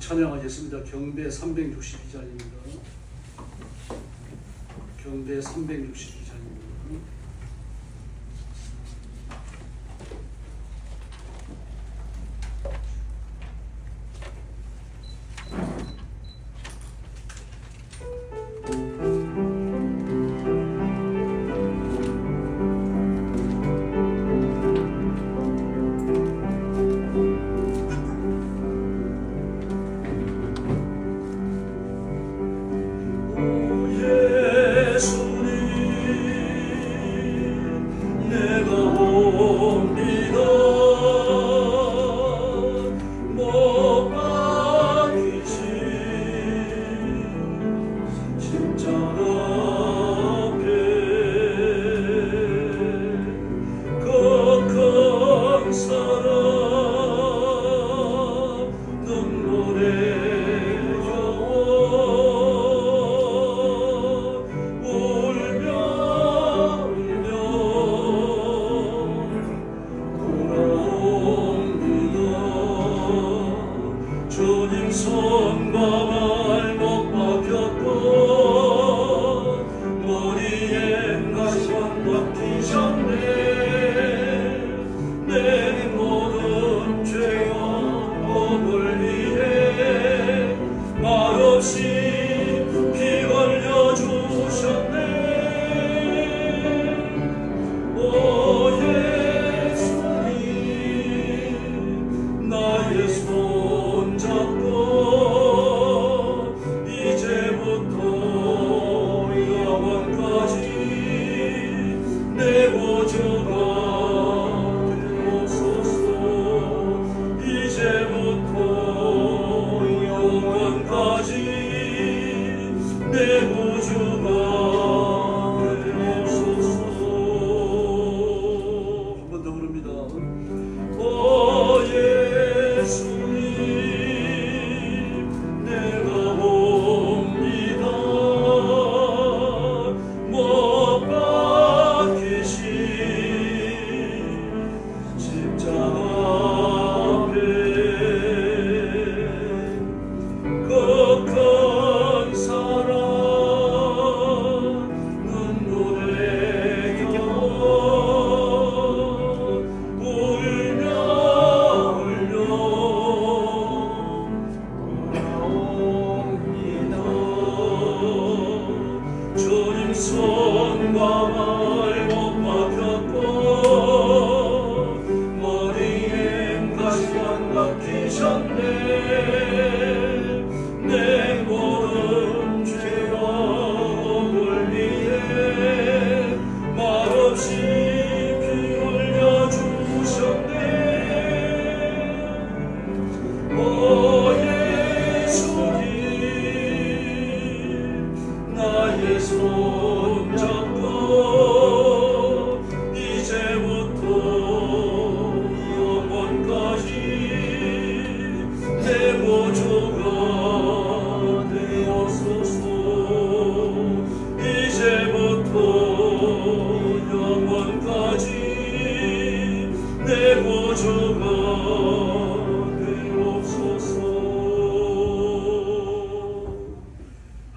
찬양하겠습니다. 경배 362장입니다. 경배 362장입니다.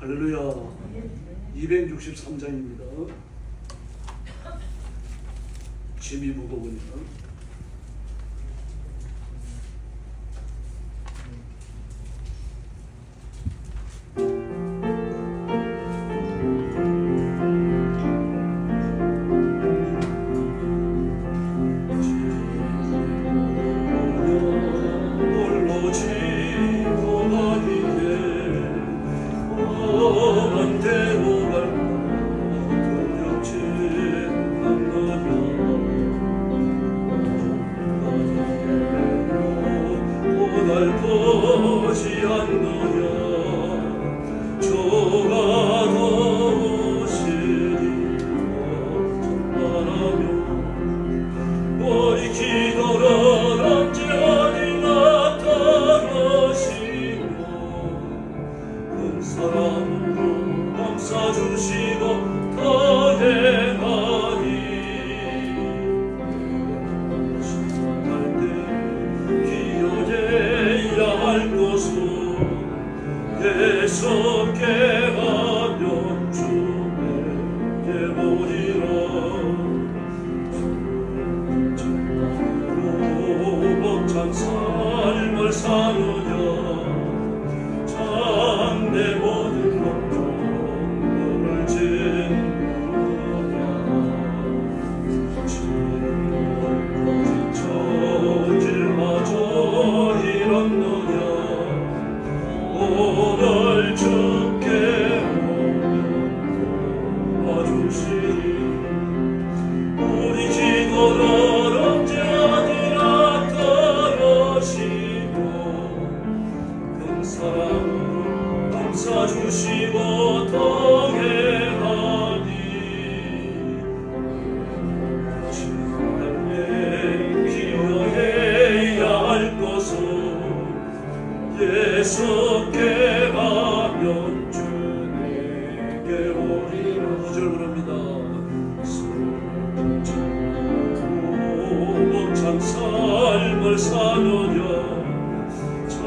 할렐루야. 263장입니다. 짐이 무거우니까. 기억해야 할 것은 벅찬 삶을 사느냐 참 내 모든 걱정을 짓느냐 지쳐 길마저 잃었느냐 오늘 주께 오면 와주시리 우리 지도를 언제 어디나 떨어지고 큰 사랑으로 감싸주시고 동행하니 지금의 기여해야 할 것은 예수께 가면 주님께 오리라 2절 부릅니다. 벅찬 삶을 사느냐 참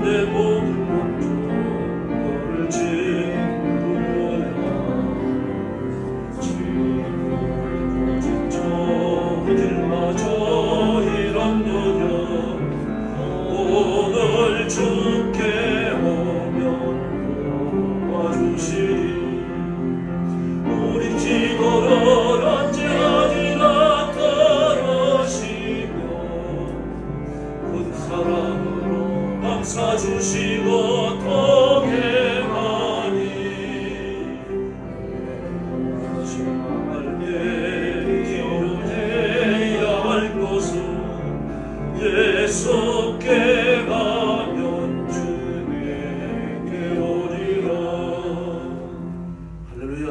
내 모든 걱정을 짓느냐 지쳐 길마저 잃었느냐 오늘 주께 오면 와주시리 우리 지도를 언제 어디나 떨어지며 큰 사랑으로 감싸주시고 동행하니 정말에 기여해야 할 것은 예수께 가면 주님께 오리라. 할렐루야.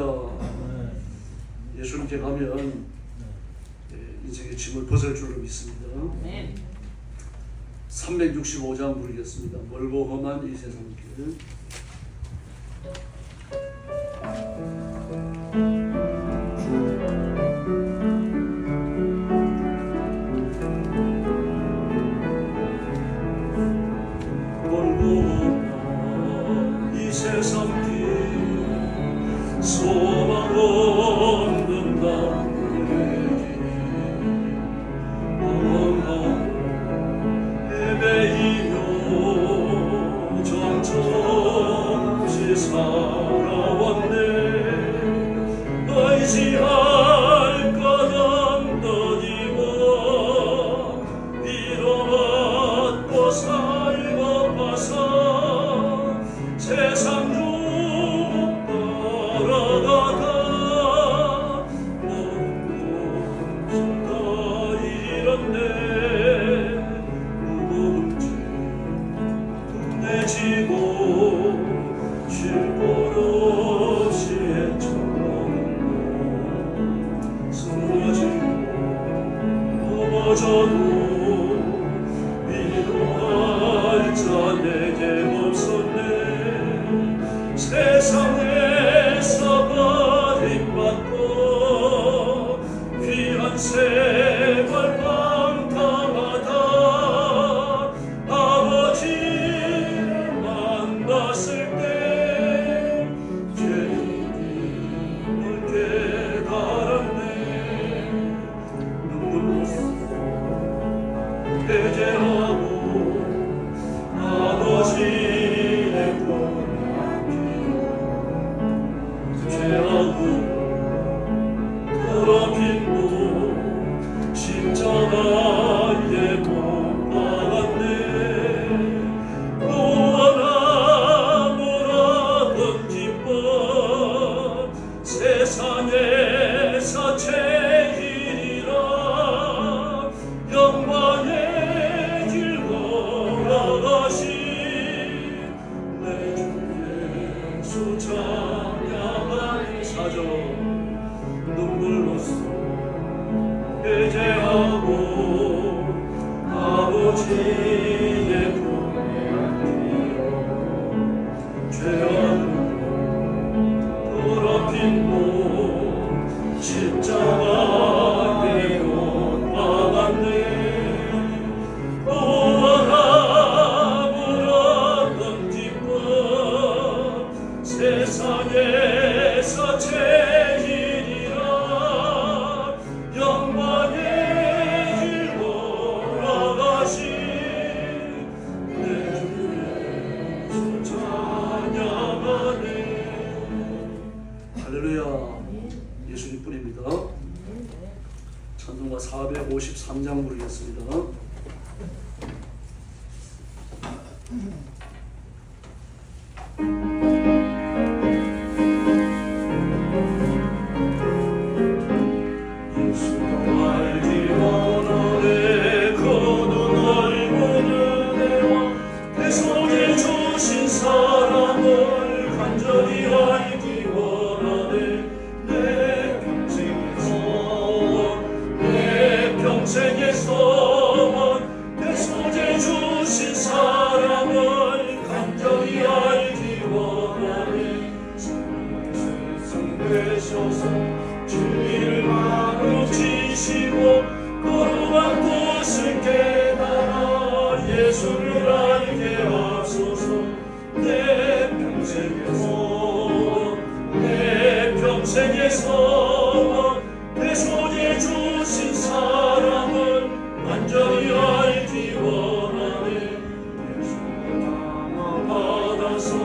예수님께 가면 인생의 짐을 벗을 줄로 믿습니다. 365장 부르겠습니다. 멀고 험한 이 세상길. 멀고 험한 이 세상길 소망 없는 나에게 헤매이며 점점씩 살아왔네 의지할 것 없는 이와 위로받고 살고 봐서 세상 중 걸어가다 모든 다 잃었네 내지고 쉴 곳 없이 헤쳐먹고 쓰러지고 넘어져도 위로할 자 내게 없었네 세상에서 버림받고 귀한 생활 방탕하다 만났을 때 죄인임을 깨달았네 눈물로써 배제하고 아버지의 권하기 죄하고 더럽힌 도 십자가에 못 박았네 세상에서 제일이라 영광의 길 걸어가신 내 주 예수 찬양하리 4절 눈물로써 배제하고 453장 부르겠습니다. 주의를 마음으로 지시고 거룩한 뜻을 깨달아 예수를 알게 하소서. 내 평생에서 내 손에 주신 사랑을 완전히 알기 원하네. 예수를 받아서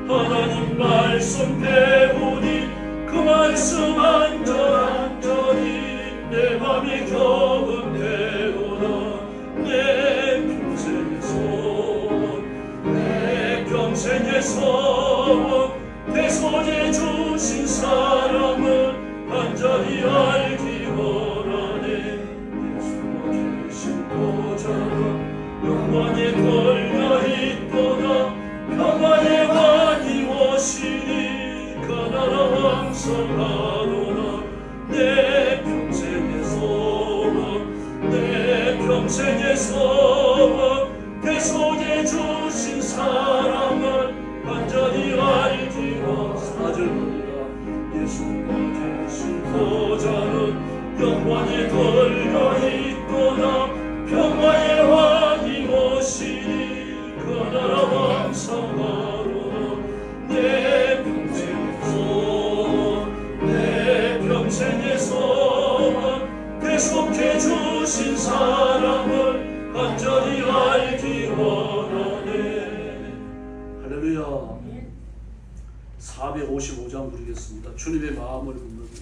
하나님 말씀 배우니 그 말씀 안전히 내 맘이 경험되도다. 내 평생에서 내 손에 주신 사랑을 완전히 알기 원하네. 예수와 계신 보좌가 영광에 걸려있도다. 평화의 왕이 오시니 그 나라 왕성하도다. 내 평생에서 내 손에 주신 사랑을 완전히 알기 원하옵니다. 예수와 계신 보좌는 영광에 걸려있도다. 평화의 왕이 오시니 그 나라 왕성하도다. 내 평생에서 계속해 주신 사랑을 완전히 알기 원하네. 할렐루야. 455장 부르겠습니다. 주님의 마음을 묻는다.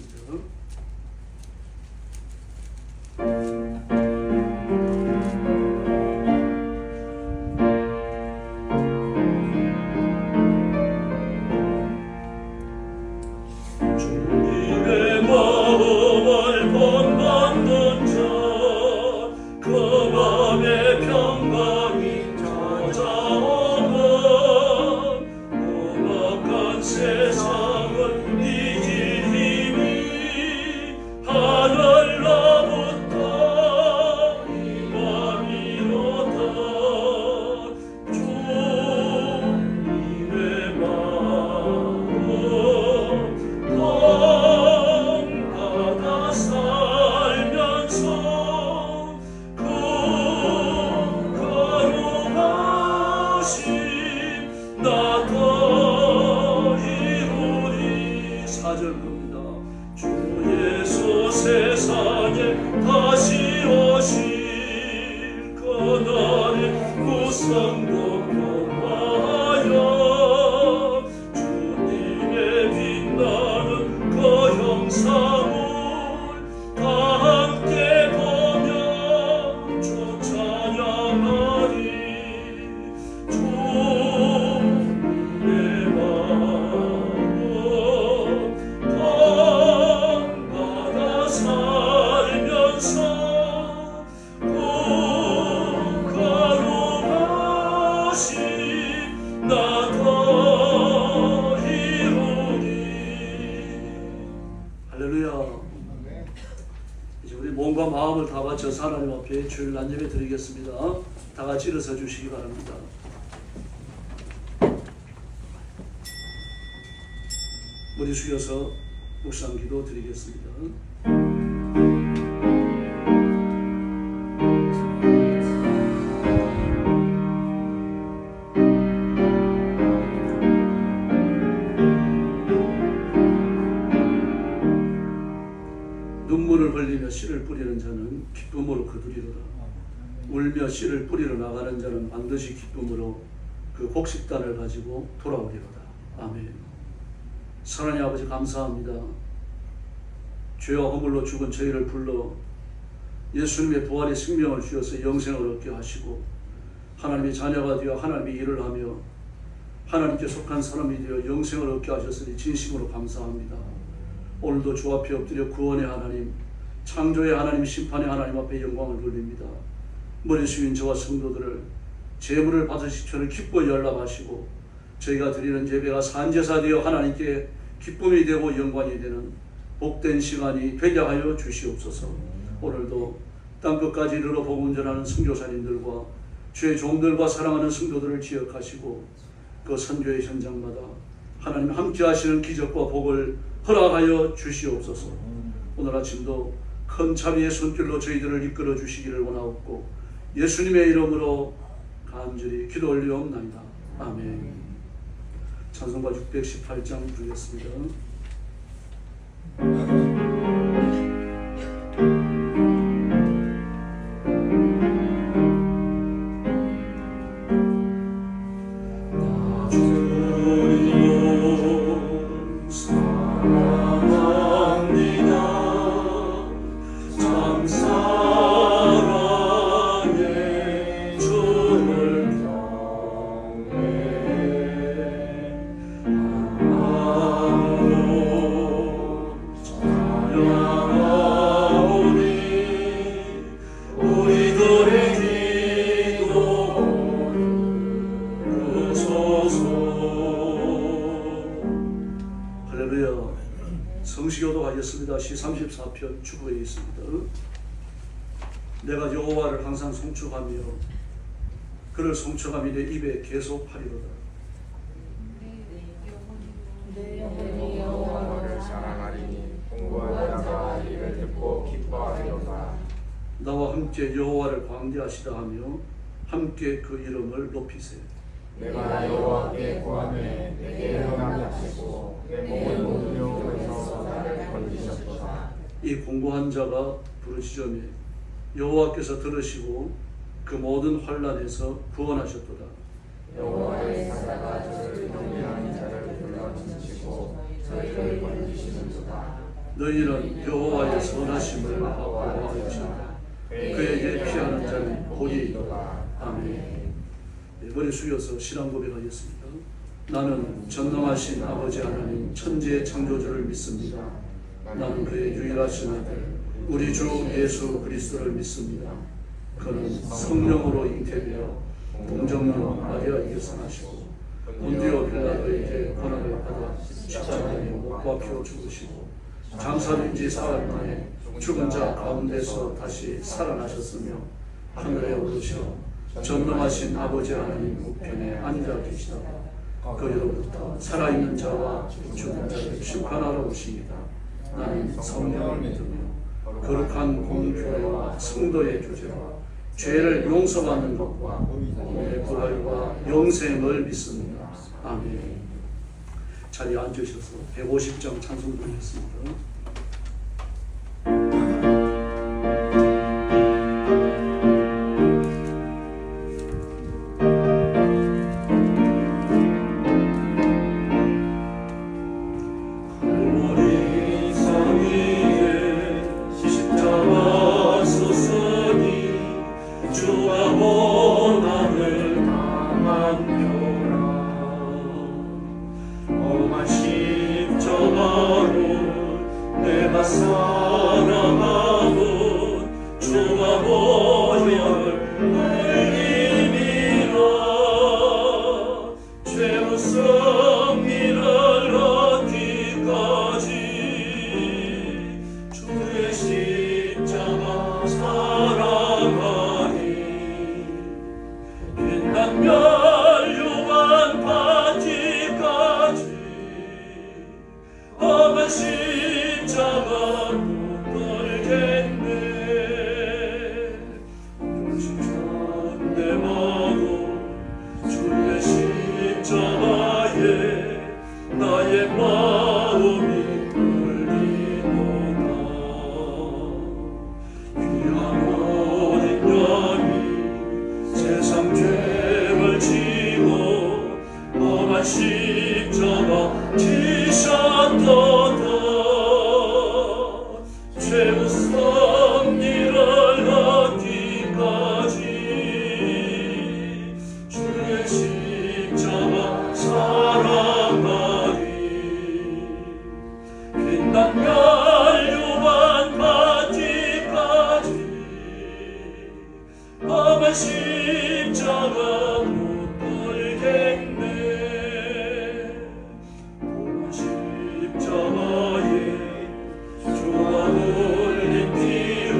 주님의 마음을 본받는 자 그 맘에 평강이 찾아오면 험악한 세상을 이길 힘이 하늘로부터 임함이로다. 주님의 마음 받아 살면서 그 거룩하심 나 더 이루리. 4절입니다. 주 예수 세상에 다시 오실 그날의 무성도 평화여 주님의 빛나는 그 형상을 다 함께 보며 주 찬양하리. 주님의 마음 받아 살면서 그 거룩하심 나 더 이루리. 할렐루야. 이제 우리 몸과 마음을 다 바쳐서 하나님 앞에 주일 난 예배 드리겠습니다. 다 같이 일어서 주시기 바랍니다. 머리 숙여서 묵상기도 드리겠습니다. 눈물을 흘리며 씨를 뿌리는 자는 기쁨으로 거두리로다. 울며 씨를 뿌리러 나가는 자는 반드시 기쁨으로 그 곡식단을 가지고 돌아오리로다. 아멘. 사랑의 아버지 감사합니다. 죄와 허물로 죽은 저희를 불러 예수님의 부활의 생명을 주셔서 영생을 얻게 하시고 하나님의 자녀가 되어 하나님의 일을 하며 하나님께 속한 사람이 되어 영생을 얻게 하셨으니 진심으로 감사합니다. 오늘도 주 앞에 엎드려 구원의 하나님, 창조의 하나님, 심판의 하나님 앞에 영광을 돌립니다. 머리 숙인 저와 성도들을 제물을 받으실 줄을 기뻐 연락하시고 저희가 드리는 예배가 산제사 되어 하나님께 기쁨이 되고 영광이 되는 복된 시간이 되게 하여 주시옵소서. 오늘도 땅끝까지 이르러 복음 전하는 선교사님들과 주의 종들과 사랑하는 성도들을 기억하시고 그 선교의 현장마다 하나님 함께 하시는 기적과 복을 허락하여 주시옵소서. 오늘 아침도 큰 자비의 손길로 저희들을 이끌어 주시기를 원하옵고 예수님의 이름으로 간절히 기도 올리옵나이다. 아멘. 찬송가 618장 부르겠습니다. 성시교도 하겠습니다. 시 34편 주부에 있습니다. 내가 여호와를 항상 송축하며 그를 송축하며 내 입에 계속 하리로다. 내 영혼이 여호와를 사랑하리니 공고한 자가 이를 듣고 기뻐하리로다. 나와 함께 여호와를 광대하시다 하며 함께 그 이름을 높이세. 내가 여호와께 구하매 내게 응답하시고 내 몸을 모든 영역에서 나를 건지셨도다. 이 공고한 자가 부르시자며 여호와께서 들으시고 그 모든 환난에서 구원하셨도다. 여호와의 사자가 저를 경외하는 자를 불러주시고 저희를 건지시는도다. 너희는 여호와의 선하심을 보아할지어다. 그에게 피하는 자는 복이 있도다. 아멘. 머리 숙여서 신앙 고백하겠습니다. 나는 전능하신 아버지 하나님 천지의 창조주를 믿습니다. 나는 그의 유일하신 아들 우리 주 예수 그리스도를 믿습니다. 그는 성령으로 잉태되어 동정녀 마리아에게서 나시고 본디오 빌라도에게 고난을 받아 십자가에 못 박혀 죽으시고 장사된 지 사흘 만에 죽은 자 가운데서 다시 살아나셨으며 하늘에 오르시어 전능하신 아버지 하나님 우편에 앉아 계시다가 그로부터 살아있는 자와 죽은 자를 심판하러 오십니다. 나는 성령을 믿으며 거룩한 공교회와 성도의 교제와 죄를 용서받는 것과 몸의 부활과 영생을 믿습니다. 아멘. 자리에 앉으셔서 150장 찬송 드리겠습니다. 죄 무섭니를 험한 십자가 못 돌겠네. 험한 십자가에 주가 흘린 피를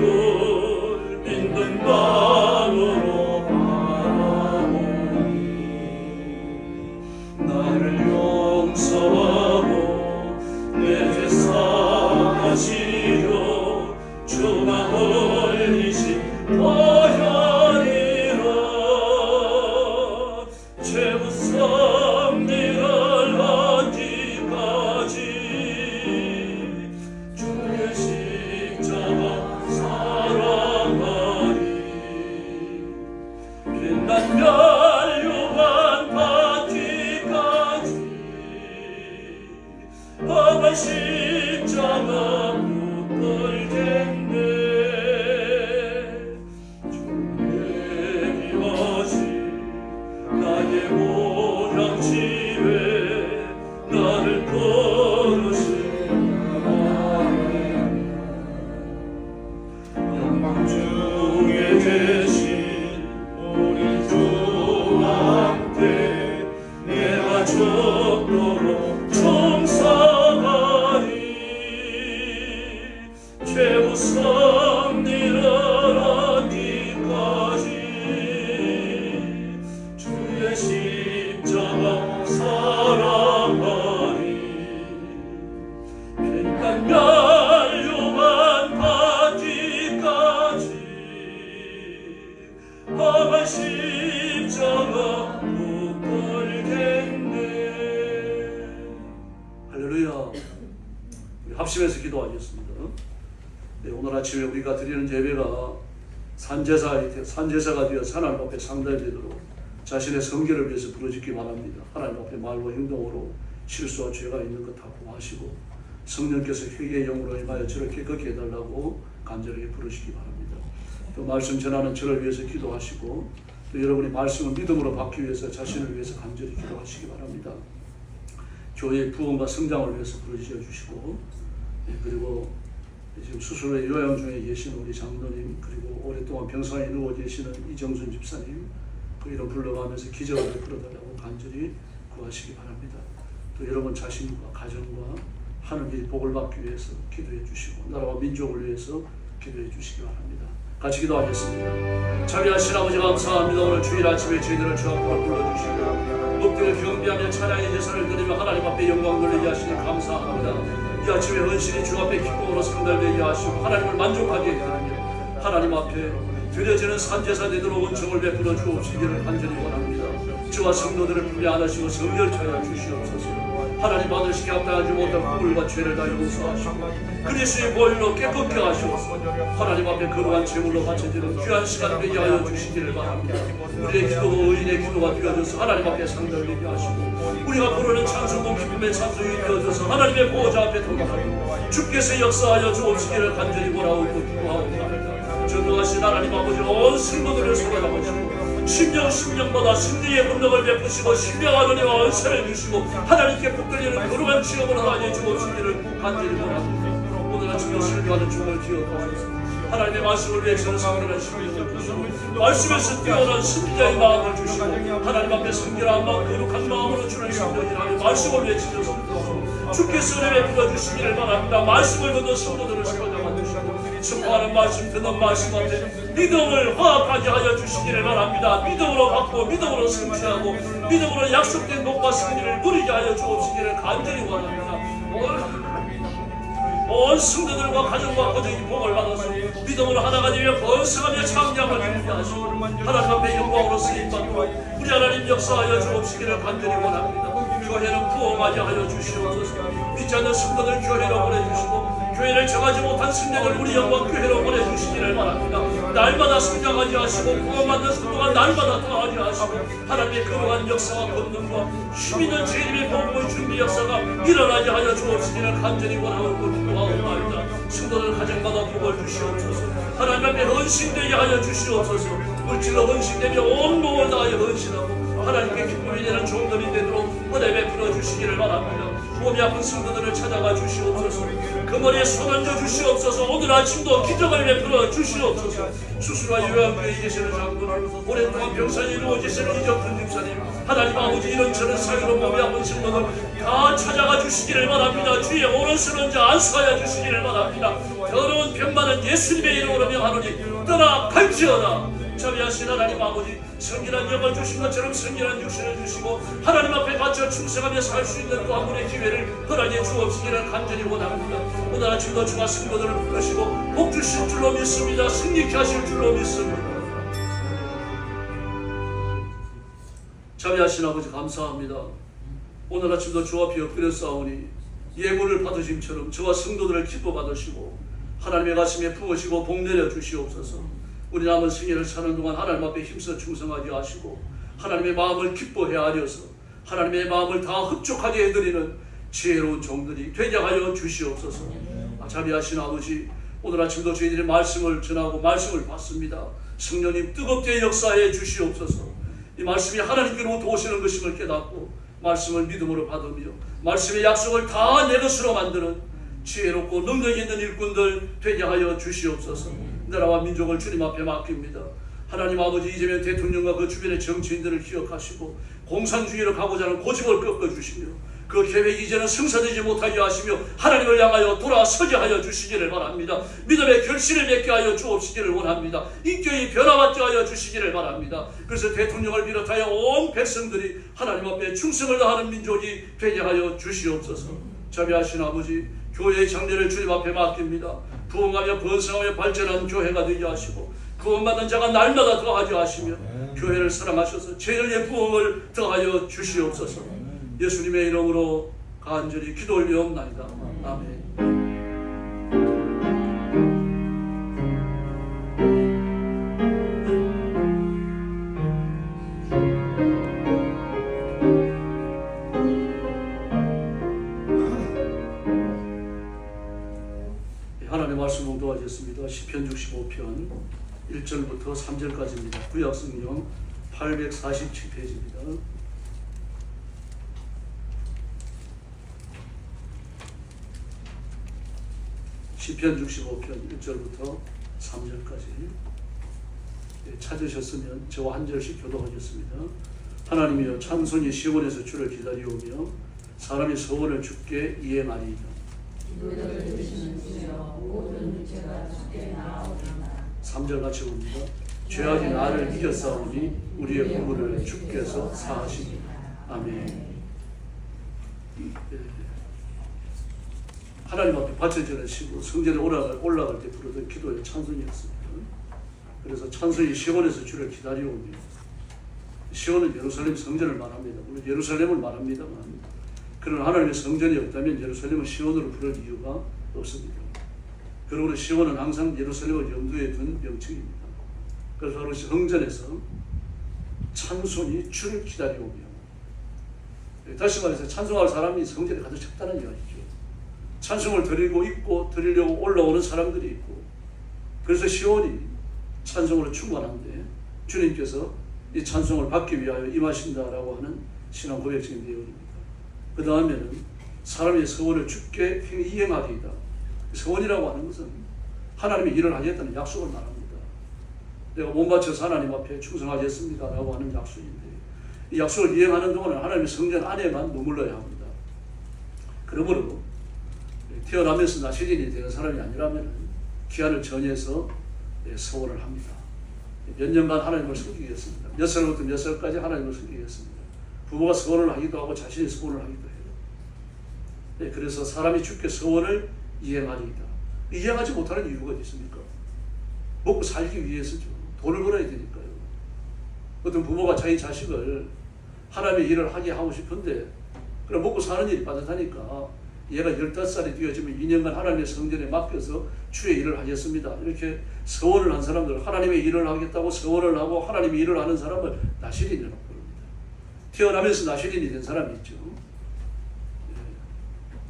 믿는 마음으로 바라보니 나를 용서하고 내 죄 사하시려 주가 흘리신 보혈이라. 죄 섭리를 하기까지 주의 십자가 사랑하리. 빛난 멸류관 받기까지 험한 십자가 못 돌겠네. 주의 기하시 나의 모양집에 나를 걸으시나. 영광 중에 계신 우리 주와 함께 내가 죽도록 충성하리. 최후 섭리를 하기까지 주의 십자가 사랑하리. 빛난 멸류관 받기까지 험한 십자가 못 돌겠네. 할렐루야. 우리 합심해서 기도하겠습니다. 네, 오늘 아침에 우리가 드리는 예배가 산제사가 되어 하나님 앞에 상달되도록 자신의 성결을 위해서 부르짖기 바랍니다. 하나님 앞에 말로 행동으로 실수와 죄가 있는 것 다 고하시고 성령께서 회개의 영으로 임하여 저를 깨끗게 해달라고 간절하게 부르시기 바랍니다. 또 말씀 전하는 저를 위해서 기도하시고 또 여러분이 말씀을 믿음으로 받기 위해서 자신을 위해서 간절히 기도하시기 바랍니다. 교회의 부흥과 성장을 위해서 부르짖어 주시고, 그리고 지금 수술의 요양 중에 계시는 우리 장로님, 그리고 오랫동안 병상에 누워 계시는 이정순 집사님, 그 이름 불러가면서 기적을 베풀어달라고 간절히 구하시기 바랍니다. 또 여러분 자신과 가정과 하늘의 복을 받기 위해서 기도해 주시고 나라와 민족을 위해서 기도해 주시기 바랍니다. 같이 기도하겠습니다. 자비하신 아버지 감사합니다. 오늘 주일 아침에 저희들을 주 앞으로 불러주시고 목적을 경비하며 찬양의 제사를 드리며 하나님 앞에 영광 돌리게 하시니 감사합니다. 이 아침에 헌신이 주 앞에 기쁨으로 상달되게 하시고 하나님을 만족하게 해드리며 하나님 앞에 드려지는 산제사 되도록 은총을 베풀어 주옵시기를 간절히 원합니다. 저와 성도들을 품에 안으시고 성결케 하여 주시옵소서. 하나님 아들시게 합당하지 못한 허물과 죄를 다 용서하시고 그리스도의 보혈로 깨끗게 하시옵소서. 하나님 앞에 거룩한 제물로 바쳐지는 귀한 시간 되게 하여 주시기를 바랍니다. 우리의 기도가 의인의 기도가 되어져서 하나님 앞에 상달되게 하시고 우리가 부르는 찬송과 기쁨의 찬송이 되어져서 하나님의 보호자 앞에 돌아가고 주께서 역사하여 주옵시기를 간절히 원하고 기도하옵나이다. 전능하신 하나님 아버지 온 성도들을 사랑하시고 심령마다 승리의 권능을 베푸시고 신령한 은혜와 은사를 주시고 하나님께 붙들리는 거룩한 지역으로 다녀 주옵시기를 간절히 원합니다. 오늘 아침에 설교하는 종을 기억하셔서 하나님의 말씀을 위해서는 성결한 심령을 주시고 말씀에서 뛰어난 승리자의 마음을 주시고 하나님 앞에 성결한 마음 거룩한 마음으로 주는 성도들이 말씀을 외치면서 주께서 은혜 베풀어 주시기를 바랍니다. 말씀을 듣는 성도들을 세워나가 주시고 선포하는 말씀 듣는 말씀 앞에 믿음을 화합하게 하여 주시기를 바랍니다. 믿음으로 받고 믿음으로 성취하고 믿음으로 약속된 복과 승리를 누리게 하여 주옵시기를 간절히 원합니다. 온 성도들과 가정과 가정이 복을 받아서 믿음으로 하나가 되며 번성하며 창량을 이루게 하시고 하나님 앞에 영광으로 쓰임받고 우리 하나님 역사하여 주옵시기를 간절히 원합니다. 교회는 부흥하게 하여 주시옵소서. 믿지 않는 성도들 교회로 보내주시고 교회를 정하지 못한 성도들 우리 영광 교회로 보내주시기를 바랍니다. 날마다 성장하게 하시고 구원받는 성도가 날마다 더하게 하시고 하나님의 거룩한 역사와 권능과 힘있는 주님의 복음의 준비 역사가 일어나게 하여 주옵시기를 간절히 원하고 기도하옵나이다. 성도들 가정마다 복을 주시옵소서. 하나님 앞에 헌신되게 하여 주시옵소서. 물질로 헌신되며 온 몸을 다하여 헌신하고 하나님께 기쁨이 되는 종들이 되도록 은혜 베풀어 주시기를 바랍니다. 몸이 아픈 성도들을 찾아가 주시옵소서. 그 머리에 손 얹어 주시옵소서. 오늘 아침도 기적을 베풀어 주시옵소서. 수술과 요양부에 계시는 장로를 오랫동안 병상에 누워지시는 이정근 집사님, 하나님 아버지 이런저런 사유로 몸이 아픈 성도들 다 찾아가 주시기를 바랍니다. 주의 오른손 얹어 안수하여 주시기를 바랍니다. 더러운 병만은 예수님의 이름으로 명하노니 떠나갈지어다. 자비하신 하나님 아버지, 성결한 영을 주신 것처럼 성결한 육신을 주시고 하나님 앞에 갇혀 충성하며 살 수 있는 또 한 번의 기회를 허락해 주옵시기를 간절히 원합니다. 오늘 아침도 주가 성도들을 부르시고 복 주실 줄로 믿습니다. 승리케 하실 줄로 믿습니다. 자비하신 아버지 감사합니다. 오늘 아침도 주 앞에 엎드려 싸우니 예물을 받으심처럼 저와 성도들을 기뻐 받으시고 하나님의 가슴에 품으시고 복 내려 주시옵소서. 우리 남은 생애를 사는 동안 하나님 앞에 힘써 충성하게 하시고 하나님의 마음을 기뻐해 하려서 하나님의 마음을 다 흡족하게 해드리는 지혜로운 종들이 되게 하여 주시옵소서. 자비하신 아버지, 오늘 아침도 저희들이 말씀을 전하고 말씀을 받습니다. 성령님 뜨겁게 역사해 주시옵소서. 이 말씀이 하나님께로부터 오시는 것임을 깨닫고 말씀을 믿음으로 받으며 말씀의 약속을 다 내 것으로 만드는 지혜롭고 능력 있는 일꾼들 되게 하여 주시옵소서. 나라와 민족을 주님 앞에 맡깁니다. 하나님 아버지, 이재명 대통령과 그 주변의 정치인들을 기억하시고 공산주의로 가고자 하는 고집을 꺾어주시며 그 계획이 이제는 성사되지 못하게 하시며 하나님을 향하여 돌아서게 하여 주시기를 바랍니다. 믿음의 결실을 맺게 하여 주옵시기를 원합니다. 인격이 변화받게 하여 주시기를 바랍니다. 그래서 대통령을 비롯하여 온 백성들이 하나님 앞에 충성을 다하는 민족이 되게 하여 주시옵소서. 자비하신 아버지, 교회의 장례를 주님 앞에 맡깁니다. 부흥하며 번성하며 발전하는 교회가 되게 하시고 구원받는 자가 날마다 더하게 하시며 교회를 사랑하셔서 제일의 부흥을 더하여 주시옵소서. 예수님의 이름으로 간절히 기도 올리옵나이다. 아멘. 하나님의 말씀 봉독하겠습니다. 시편 65편 1절부터 3절까지입니다. 구약성경 847페이지입니다. 시편 65편 1절부터 3절까지 찾으셨으면 저와 한 절씩 교독하겠습니다. 하나님이여, 찬송이 시온에서 주를 기다리오며 사람이 서원을 주께 이행하리이다. 3절 같이 봅니다. 죄악이 나를 이겼사오니 우리의 부부를 주께서 사하시니. 아멘. 하나님 앞에 바쳐지는 시고 성전에 올라갈 때 부르던 기도의 찬송이었습니다. 그래서 찬송이 시온에서 주를 기다려오며, 시온은 예루살렘 성전을 말합니다. 물론 예루살렘을 말합니다만, 그러나 하나님의 성전이 없다면 예루살렘을 시온으로 부를 이유가 없습니다. 그러므로 시온은 항상 예루살렘을 염두에 둔 명칭입니다. 그래서 바로 성전에서 찬송이 주를 기다려오며, 다시 말해서 찬송할 사람이 성전에 가득 찼다는 이야기죠. 찬송을 드리고 있고 드리려고 올라오는 사람들이 있고, 그래서 시온이 찬송으로 충만한데 주님께서 이 찬송을 받기 위하여 임하신다라고 하는 신앙 고백적인 내용입니다. 그 다음에는 사람의 서원을 주께 이행하리이다. 서원이라고 하는 것은 하나님의 일을 하겠다는 약속을 말합니다. 내가 몸 바쳐서 하나님 앞에 충성하겠습니다 라고 하는 약속인데, 이 약속을 이행하는 동안은 하나님의 성전 안에만 머물러야 합니다. 그러므로 태어나면서 나시린이 되는 사람이 아니라면 기한을 정해서 서원을 합니다. 몇 년간 하나님을 섬기겠습니다. 몇 살부터 몇 살까지 하나님을 섬기겠습니다. 부모가 서원을 하기도 하고 자신이 서원을 하기도 해요. 그래서 사람이 주께 서원을 이행하리이다. 이행하지 못하는 이유가 어디 있습니까? 먹고 살기 위해서죠. 돈을 벌어야 되니까요. 어떤 부모가 자기 자식을 하나님의 일을 하게 하고 싶은데, 그럼 먹고 사는 일이 빠듯하니까 얘가 15살이 되어지면 2년간 하나님의 성전에 맡겨서 주의 일을 하겠습니다. 이렇게 서원을 한 사람들, 하나님의 일을 하겠다고 서원을 하고 하나님의 일을 하는 사람을 나시린이라고 부릅니다. 태어나면서 나시린이 된 사람이 있죠.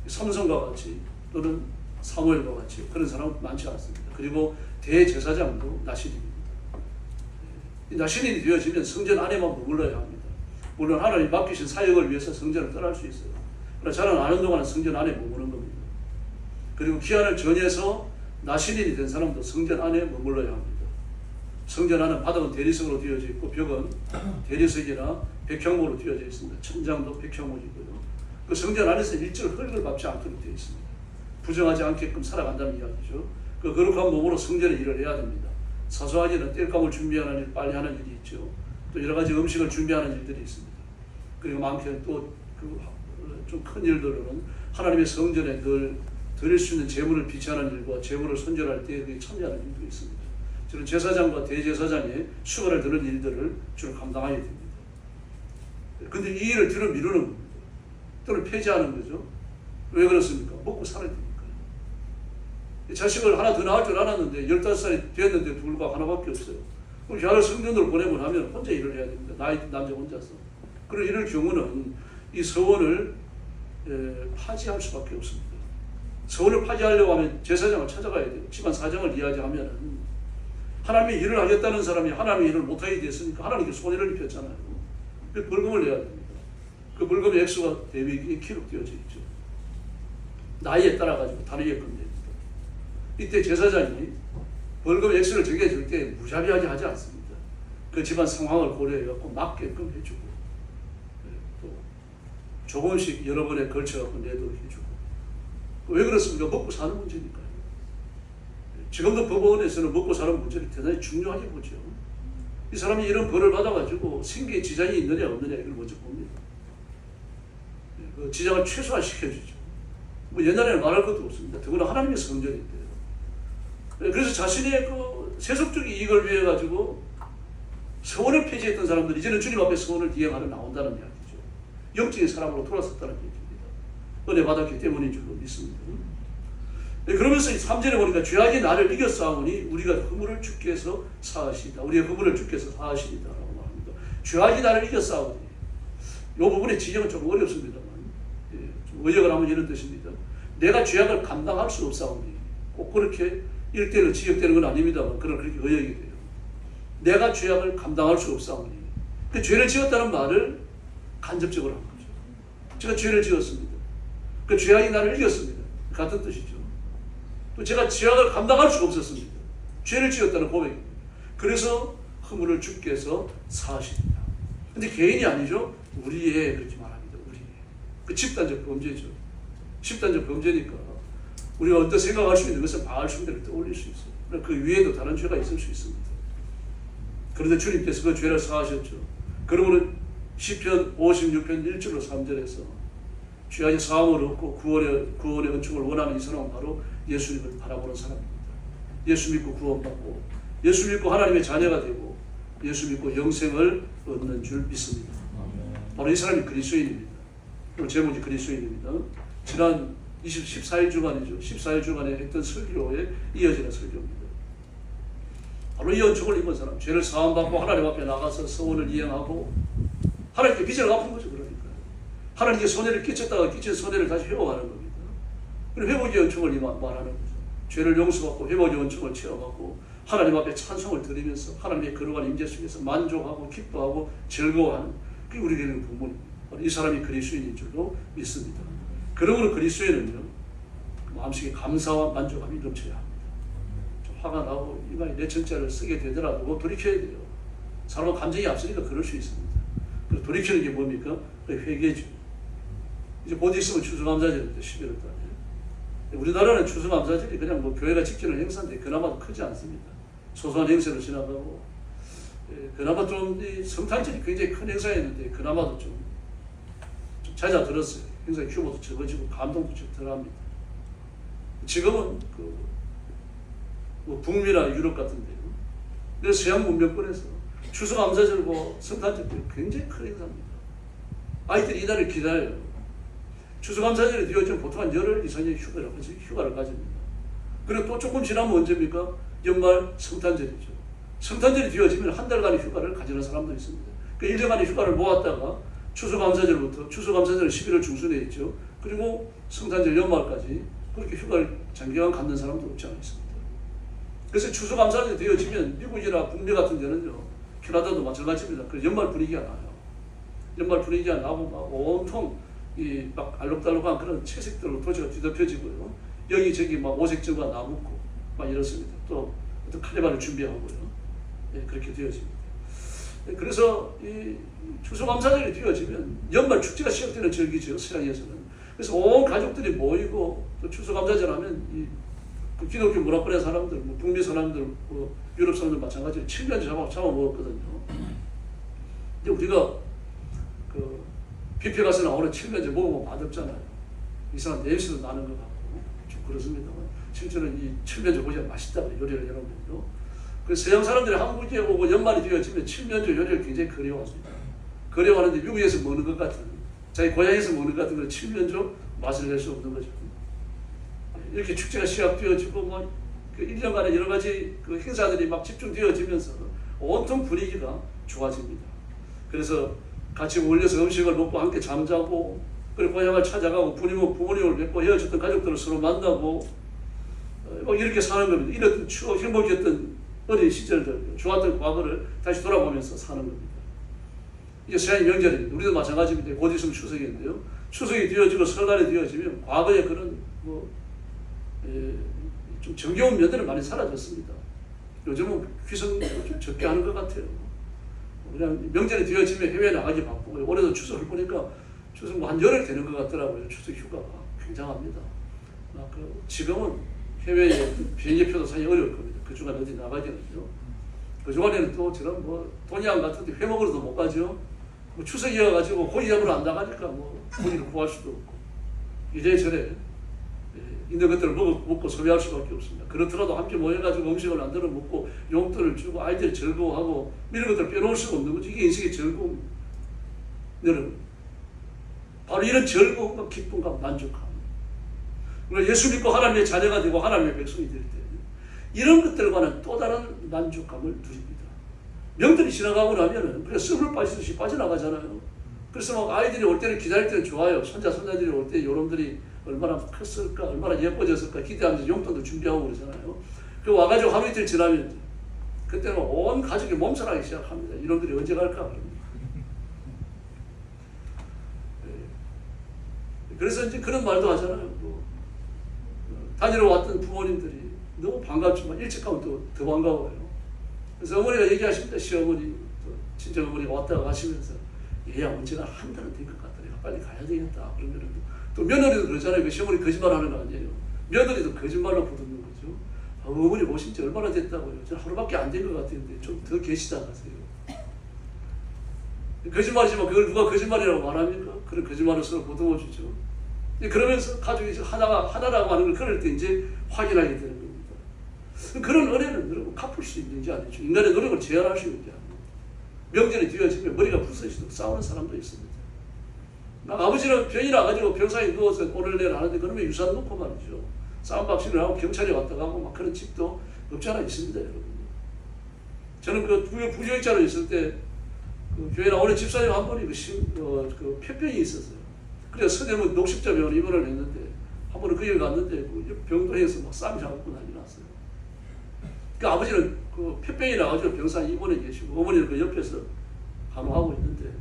삼손과 같이 또는 사무엘과 같이 그런 사람은 많지 않습니다. 그리고 대제사장도 나시린입니다. 나시린이 되어지면 성전 안에만 머물러야 합니다. 물론 하나님 맡기신 사역을 위해서 성전을 떠날 수 있어요. 그러나 자는 아는 동안은 성전 안에 머무는 겁니다. 그리고 기한을 정해서 나신인이 된 사람도 성전 안에 머물러야 합니다. 성전 안은 바닥은 대리석으로 되어져 있고 벽은 대리석이나 백향목으로 되어져 있습니다. 천장도 백향목이고요. 그 성전 안에서 일절 흙을 밟지 않도록 되어 있습니다. 부정하지 않게끔 살아간다는 이야기죠. 그 거룩한 몸으로 성전의 일을 해야 됩니다. 사소한 일은 땔감을 준비하는 일, 빨리 하는 일이 있죠. 또 여러 가지 음식을 준비하는 일들이 있습니다. 그리고 많게는 또 좀 큰 일들은 하나님의 성전에 늘 드릴 수 있는 제물을 비치하는 일과 제물을 손절할 때 참여하는 일도 있습니다. 저는 제사장과 대제사장의 수건을 드는 일들을 주로 감당하게 됩니다. 그런데 이 일을 뒤로 미루는 겁니다. 또는 폐지하는 거죠. 왜 그렇습니까? 먹고 살아야 되니까요. 자식을 하나 더 낳을 줄 알았는데 15살이 되었는데 불과 하나밖에 없어요. 그럼 자를 성전으로 보내고 나면 혼자 일을 해야 됩니다. 나이 남자 혼자서. 그런 이럴 경우는 이 서원을 파지할 수밖에 없습니다. 서원을 파지하려고 하면 제사장을 찾아가야 돼요. 집안 사정을 이야기하면 하나님의 일을 하겠다는 사람이 하나님의 일을 못하게 됐으니까 하나님께 손해를 입혔잖아요. 그 벌금을 내야 됩니다. 그 벌금의 액수가 대비기에 기록되어져 있죠. 나이에 따라 가지고 다르게끔 됩니다. 이때 제사장이 벌금 액수를 정해줄 때 무자비하게 하지 않습니다. 그 집안 상황을 고려해갖고 맞게끔 해주고 또 조금씩 여러 번에 걸쳐갖고 내도록 해주고. 왜 그렇습니까? 먹고 사는 문제니까요. 지금도 법원에서는 먹고 사는 문제를 대단히 중요하게 보죠. 이 사람이 이런 벌을 받아가지고 생계에 지장이 있느냐 없느냐 이걸 먼저 봅니다. 그 지장을 최소화시켜주죠. 뭐 옛날에는 말할 것도 없습니다. 더구나 하나님의 성전인데요. 그래서 자신의 그 세속적 이익을 위해 가지고 서원을 폐지했던 사람들이 이제는 주님 앞에 서원을 이행하러 나온다는 이야기죠. 영적인 사람으로 돌아섰다는 얘기입니다. 은혜 받았기 때문인 줄로 믿습니다. 그러면서 3절에 보니까 죄악이 나를 이겼사오니 우리가 허물을 주께 해서 사하시다. 우리의 허물을 주께 해서 사하시리다 라고 말합니다. 죄악이 나를 이겼사오니 이 부분의 지적은 좀 어렵습니다만 좀 의역을 하면 이런 뜻입니다. 내가 죄악을 감당할 수 없사오니 꼭 그렇게 일대일로 지적되는 건 아닙니다만 그런 그렇게 의역이 돼요. 내가 죄악을 감당할 수 없사오니 그 죄를 지었다는 말을 간접적으로 한 거죠. 제가 죄를 지었습니다. 그 죄악이 나를 이겼습니다. 같은 뜻이죠. 또 제가 죄악을 감당할 수가 없었습니다. 죄를 지었다는 고백입니다. 그래서 허물을 주께서 사하십니다. 근데 개인이 아니죠. 우리의 그렇게 말합니다. 우리의. 그 집단적 범죄죠. 집단적 범죄니까 우리가 어떤 생각할 수 있는 것을 바알 숭배를 떠올릴 수 있어요. 그 위에도 다른 죄가 있을 수 있습니다. 그런데 주님께서 그 죄를 사하셨죠. 그러므로 시편 56편 1절로 3절에서 죄악의 사함을 얻고 구원의 은총을 원하는 이 사람은 바로 예수님을 바라보는 사람입니다. 예수 믿고 구원받고 예수 믿고 하나님의 자녀가 되고 예수 믿고 영생을 얻는 줄 믿습니다. 바로 이 사람이 그리스도인입니다. 그리고 제목이 그리스도인입니다. 지난 14일 주간이죠. 14일 주간에 했던 설교에 이어지는 설교입니다. 바로 이 은총을 입은 사람, 죄를 사함받고 하나님 앞에 나가서 서원을 이행하고 하나님께 빚을 갚은 거죠. 그러니까 하나님께 손해를 끼쳤다가 끼친 손해를 다시 회복하는 겁니다. 그리고 회복의 은총을 말하는 거죠. 죄를 용서받고 회복의 은총을 체험하고 하나님 앞에 찬송을 드리면서 하나님의 거룩한 임재 속에서 만족하고 기뻐하고 즐거워하는 그게 우리에게는 본문입니다. 이 사람이 그리스도인인 줄로 믿습니다. 그러므로 그리스도인은요 마음속에 감사와 만족감이 넘쳐야 합니다. 좀 화가 나고 이마에 내천자를 쓰게 되더라도 돌이켜야 돼요. 사람은 감정이 앞서니까 그럴 수 있습니다. 그래서 돌이키는 게 뭡니까? 회개죠. 이제 곧 있으면 추수감사절입니다. 11월 달에. 우리나라는 추수감사절이 그냥 뭐 교회가 지키는 행사인데 그나마 크지 않습니다. 소소한 행사로 지나가고 그나마 좀 성탄절이 굉장히 큰 행사였는데 그나마도 좀 잦아들었어요. 행사 규모도 적어지고 감동도 좀 덜합니다. 지금은 뭐 북미나 유럽 같은데요. 그래서 서양 문명권에서 추수감사절과 성탄절이 굉장히 큰 행사입니다. 아이들이 이날을 기다려요. 추수감사절이 되어지면 보통 한 열흘 이상의 휴가를 가집니다. 그리고 또 조금 지나면 언제입니까? 연말 성탄절이죠. 성탄절이 되어지면 한 달간의 휴가를 가지는 사람도 있습니다. 그 1년간의 휴가를 모았다가 추수감사절부터 추수감사절은 11월 중순에 있죠. 그리고 성탄절 연말까지 그렇게 휴가를 장기간 갖는 사람도 없지 않아 있습니다. 그래서 추수감사절이 되어지면 미국이나 북미 같은 데는요. 캐나다도 마찬가지입니다. 그래서 연말 분위기가 나요. 연말 분위기가 나고 막 온통 이 막 알록달록한 그런 채색들로 도시가 뒤덮여지고요. 여기저기 막 오색전과 나무고 막 이렇습니다. 또 어떤 카니발을 준비하고요. 예, 그렇게 되어집니다. 예, 그래서 이 추수감사절이 되어지면 연말 축제가 시작되는 절기죠, 서양에서는. 그래서 온 가족들이 모이고 또 추수감사절 하면 그 기독교 문화권의 사람들, 뭐 북미 사람들, 뭐 유럽 사람들 마찬가지로 칠면조 잡아 먹었거든요. 근데 우리가 그 뷔페 가서 나오는 칠면조 먹으면 맛없잖아요. 이상한 냄새도 나는 것 같고 좀 그렇습니다만 실제로는 이 칠면조 보시면 맛있다고 요리를 여러분요. 그래서 서양 사람들이 한국에 오고 연말이 되어지면 칠면조 요리를 굉장히 그리워합니다. 그리워하는데 미국에서 먹는 것 같은, 자기 고향에서 먹는 것 같은 그 칠면조 맛을 낼 수 없는 거죠. 이렇게 축제가 시작되어지고 뭐 그 1년간의 여러 가지 그 행사들이 막 집중되어지면서 온통 분위기가 좋아집니다. 그래서 같이 어울려서 음식을 먹고 함께 잠자고, 그리고 고향을 찾아가고 부모님을 뵙고 헤어졌던 가족들을 서로 만나고 뭐 이렇게 사는 겁니다. 이런 추억, 행복했던 어린 시절들, 좋았던 과거를 다시 돌아보면서 사는 겁니다. 이게 서양의 명절입니다. 우리도 마찬가지입니다. 곧 있으면 추석인데요. 추석이 되어지고 설날이 되어지면 과거의 그런 좀 정겨운 면들은 많이 사라졌습니다. 요즘은 귀성 좀 적게 하는 것 같아요. 그냥 명절이 되어지면 해외에 나가기 바쁘고요. 올해도 추석을 보니까 추석 뭐 한 열흘 되는 것 같더라고요. 추석 휴가가 굉장합니다. 지금은 해외에 비행기표도 사기 어려울 겁니다. 그중간 어디 나가기는요. 그중간에는 또 저런 뭐 돈양 같은데 회 먹으러도 못 가죠. 뭐 추석이어가지고 고기 잡으러 안 나가니까 뭐 고기를 구할 수도 없고 이래저래 있는 것들을 먹고 소비할 수밖에 없습니다. 그렇더라도 함께 모여가지고 음식을 만들어 먹고 용돈을 주고 아이들이 즐거워하고 이런 것들을 빼놓을 수가 없는 거죠. 이게 인생의 즐거움입니다. 여러분, 바로 이런 즐거움과 기쁨과 만족함, 우리가 예수 믿고 하나님의 자녀가 되고 하나님의 백성이 될 때 이런 것들과는 또 다른 만족감을 누립니다. 명절이 지나가고 나면은 그냥 습을 빠지듯이 빠져나가잖아요. 그래서 막 아이들이 올 때는 기다릴 때는 좋아요. 손자들이 올 때 요놈들이 얼마나 컸을까, 얼마나 예뻐졌을까 기대하면서 용돈도 준비하고 그러잖아요. 그 와가지고 하루 이틀 지나면 그때는 온 가족이 몸살하기 시작합니다. 이놈들이 언제 갈까 그럽니다. 그래서 이제 그런 말도 하잖아요. 뭐, 다니러 왔던 부모님들이 너무 반갑지만 일찍 가면 또 더 반가워요. 그래서 어머니가 얘기하십니다. 시어머니, 친정 어머니가 왔다가 가시면서 얘야 언제나 한 달은 될 것 같다. 내가 빨리 가야 되겠다. 그러면 또 며느리도 그러잖아요. 그 시어머니 거짓말하는 거 아니에요. 며느리도 거짓말로 부르는 거죠. 어머니 오신 지 얼마나 됐다고요. 저는 하루밖에 안 된 것 같은데 좀 더 계시다 가세요. 거짓말이지만 그걸 누가 거짓말이라고 말합니까? 그런 거짓말을 서로 보듬어 주죠. 그러면서 가족이 하나라고 하는 걸 그럴 때 이제 확인하게 되는 겁니다. 그런 은혜는 여러분 갚을 수 있는지 아니죠. 인간의 노력을 제한할 수 있는지 아니죠. 명절이 되어지면 머리가 부서지도록 싸우는 사람도 있습니다. 아버지는 병이 나가지고 병상에 누워서 오늘 내일 하는데 그러면 유산 놓고 말이죠. 싸움박질을 하고 경찰이 왔다 가고 막 그런 집도 없지 않아 있습니다, 여러분. 저는 그 부교육자로 있을 때 그 교회 나오는 집사님 한 분이 그 폐병이 있었어요. 그래서 서대문 녹십자 병원에 입원을 했는데 한 번은 그 집에 갔는데 그 병동에서 막 싸움이 나고 난리 났어요. 그 아버지는 그 폐병이 나가지고 병상에 입원해 계시고 어머니는 그 옆에서 간호하고 있는데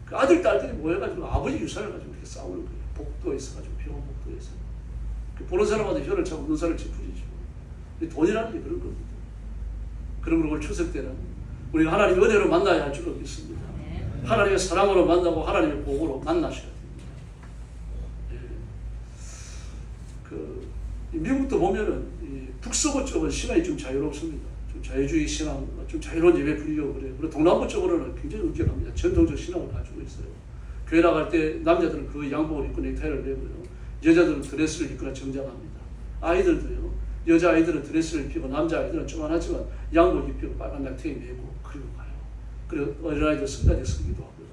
그 아들, 딸들이 모여가지고 아버지 유산을 가지고 이렇게 싸우는 거예요. 복도에서 가지고, 병원 복도에서. 보는 사람마다 혀를 차고 눈살을 찌푸리죠. 돈이라는 게 그런 겁니다. 그러므로 올 추석 때는 우리가 하나님의 은혜로 만나야 할 줄로 믿습니다. 하나님의 사랑으로 만나고 하나님의 복으로 만나셔야 됩니다. 예. 미국도 보면은 북서부 쪽은 신앙이 좀 자유롭습니다. 좀 자유주의 신앙, 좀 자유로운 예배 분위기고 그래요. 그리고 동남부 쪽으로는 굉장히 엄격합니다. 전통적 신앙을 가지고 있어요. 교회 나갈 때 남자들은 그 양복을 입고 넥타이를 매고요. 여자들은 드레스를 입거나 정장합니다. 아이들도요. 여자아이들은 드레스를 입히고 남자아이들은 조만하지만 양복 입히고 빨간 넥타이 매고 그리고 가요. 그리고 어린아이들 성가대 서기도 하고요.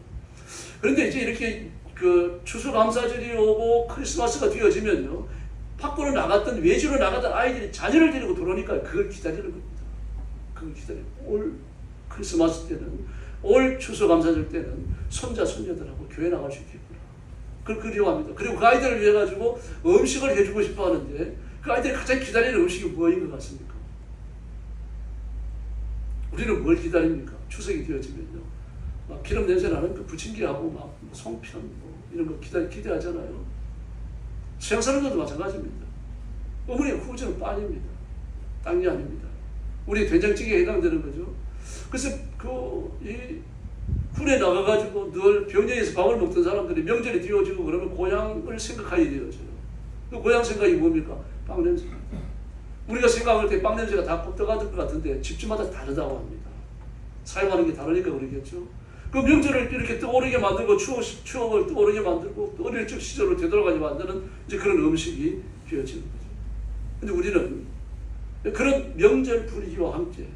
그런데 이제 이렇게 그 추수감사절이 오고 크리스마스가 되어지면요. 밖으로 나갔던 외주로 나갔던 아이들이 자녀를 데리고 들어오니까 그걸 기다리는 겁니다. 그걸 기다리고 올 크리스마스 때는 올 추수감사절 때는 손자 손녀들하고 교회 나갈 수 있겠구나. 그걸 그리워합니다. 그리고 그 아이들을 위해 가지고 음식을 해주고 싶어 하는데 그 아이들이 가장 기다리는 음식이 뭐인 것 같습니까? 우리는 뭘 기다립니까? 추석이 되어지면요. 막 기름 냄새 나는 그 부침개하고 막 송편, 뭐 이런 거 기대하잖아요. 서양 사람들도 마찬가지입니다. 어머니가 후주는 빵입니다. 딴 게 아닙니다. 우리 된장찌개에 해당되는 거죠. 그래서 이 군에 나가가지고 늘 병영에서 밥을 먹던 사람들이 명절이 뒤어지고 그러면 고향을 생각하게 되어져요. 그 고향 생각이 뭡니까? 빵 냄새. 우리가 생각할 때 빵 냄새가 다 꼽떡할 것 같은데 집집마다 다르다고 합니다. 사용하는 게 다르니까 그러겠죠. 그 명절을 이렇게 떠오르게 만들고 추억을 떠오르게 만들고 또 어릴 적 시절로 되돌아가게 만드는 이제 그런 음식이 되어지는 거죠. 근데 우리는 그런 명절 분위기와 함께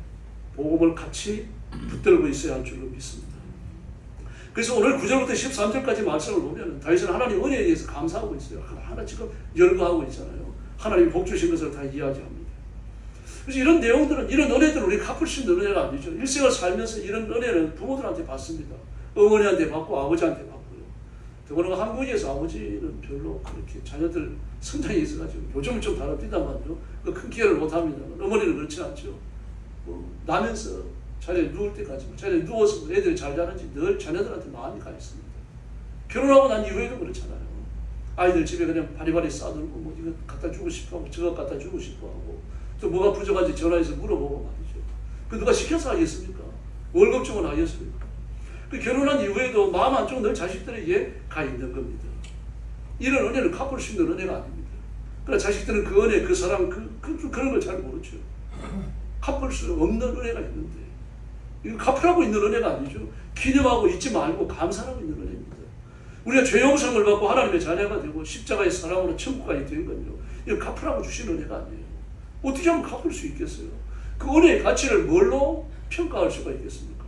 복음을 같이 붙들고 있어야 할 줄로 믿습니다. 그래서 오늘 9절부터 13절까지 말씀을 보면 다윗은 하나님 은혜에 대해서 감사하고 있어요. 하나 지금 열거하고 있잖아요. 하나님이 복 주신 것을 다 이야기합니다. 그래서 이런 내용들은, 이런 은혜들은 우리가 갚을 수 있는 은혜가 아니죠. 일생을 살면서 이런 은혜는 부모들한테 받습니다. 어머니한테 받고 아버지한테 받고요. 더구나 한국에서 아버지는 별로 그렇게 자녀들 성장이 있어가지고 요즘은 좀 다릅니다만요. 큰 기회를 못합니다. 어머니는 그렇지 않죠. 나면서 자리에 누울 때까지, 자리에 누워서 애들이 잘 자는지 늘 자녀들한테 마음이 가 있습니다. 결혼하고 난 이후에도 그렇잖아요. 아이들 집에 그냥 바리바리 싸들고 뭐 이거 갖다 주고 싶어 하고 저거 갖다 주고 싶어 하고 또 뭐가 부족한지 전화해서 물어보고 말이죠. 그 누가 시켜서 하겠습니까? 월급 주고 하겠습니까? 그 결혼한 이후에도 마음 안쪽은 늘 자식들에게 가 있는 겁니다. 이런 은혜는 갚을 수 있는 은혜가 아닙니다. 그러나 자식들은 그 은혜, 그 사랑, 그런 걸 잘 모르죠. 갚을 수 없는 은혜가 있는데 이거 갚으라고 있는 은혜가 아니죠. 기념하고 잊지 말고 감사하고 있는 은혜입니다. 우리가 죄 용서를 받고 하나님의 자녀가 되고 십자가의 사랑으로 천국까지 된 건요. 이거 갚으라고 주신 은혜가 아니에요. 어떻게 하면 갚을 수 있겠어요? 그 은혜의 가치를 뭘로 평가할 수가 있겠습니까?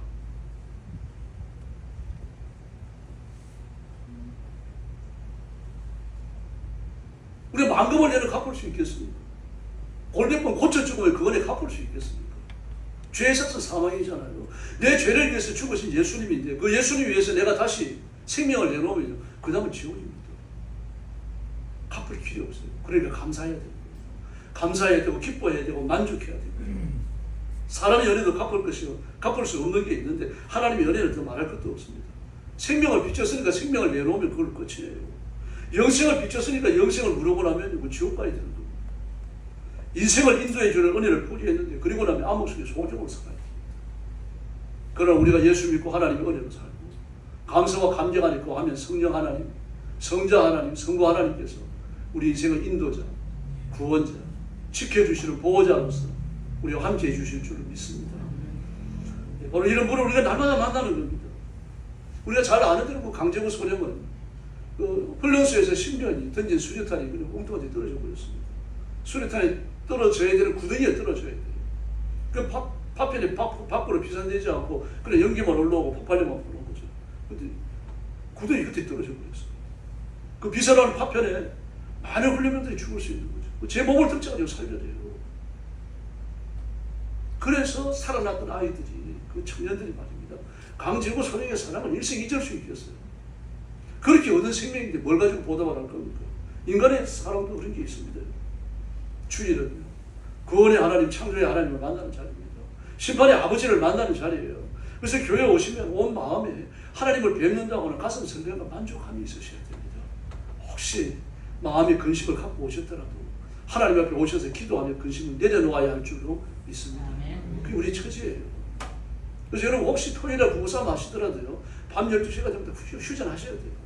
우리가 만금을 내는 갚을 수 있겠습니까? 골몇 번 고쳐 죽으면 그 은혜 갚을 수 있겠습니까? 죄에 있어서 사망이잖아요. 내 죄를 위해서 죽으신 예수님인데 그 예수님 위해서 내가 다시 생명을 내놓으면 그 다음은 지옥입니다. 갚을 필요 없어요. 그러니까 감사해야 됩니다. 감사해야 되고 기뻐해야 되고 만족해야 되고 사람의 연애도 갚을 수 없는 게 있는데 하나님의 연애는 더 말할 것도 없습니다. 생명을 비쳤으니까 생명을 내놓으면 그걸 끝이에요. 영생을 비쳤으니까 영생을 물어보고 나면 지옥 가야 되는 겁니다. 인생을 인도해 주는 은혜를 포기했는데 그리고 나면 암흑 속에 소적으로 살아야 됩니다. 그러나 우리가 예수 믿고 하나님의 은혜로 살고 감사와 감격을 있고 하면 성령 하나님, 성자 하나님, 성부 하나님께서 우리 인생의 인도자, 구원자, 지켜주시는 보호자로서 우리와 함께 해주실 줄을 믿습니다. 오늘 이런 분을 우리가 날마다 만나는 겁니다. 우리가 잘 아는 대로 강제구 소령은 훈련소에서 10년이 던진 수류탄이 그냥 엉뚱하게 떨어져 버렸습니다. 수류탄이 떨어져야 되는 구덩이에 떨어져야 돼요. 그 파편이 밖으로 피산되지 않고 그냥 연기만 올라오고 폭발력만 보는 거죠. 근데 구덩이 끝에 떨어져 버렸어요. 그 비산하는 파편에 많은 훈련병들이 죽을 수 있는 거죠. 제 몸을 던져가지고 살려야 돼요. 그래서 살아났던 아이들이, 그 청년들이 말입니다. 강제구 소령의 사랑을 일생 잊을 수 있겠어요. 그렇게 얻은 생명인데 뭘 가지고 보답을 할 겁니까? 인간의 사랑도 그런 게 있습니다. 주일은요. 구원의 하나님, 창조의 하나님을 만나는 자리입니다. 심판의 아버지를 만나는 자리예요. 그래서 교회에 오시면 온 마음에 하나님을 뵙는다고는 가슴 설렘과 만족함이 있으셔야 됩니다. 혹시 마음의 근심을 갖고 오셨더라도 하나님 앞에 오셔서 기도하며 근심을 내려놓아야 할 줄로 믿습니다. 그게 우리 처지예요. 그래서 여러분 혹시 토요일에 부부싸움 하시더라도요. 밤 12시가 되면 휴전하셔야 돼요.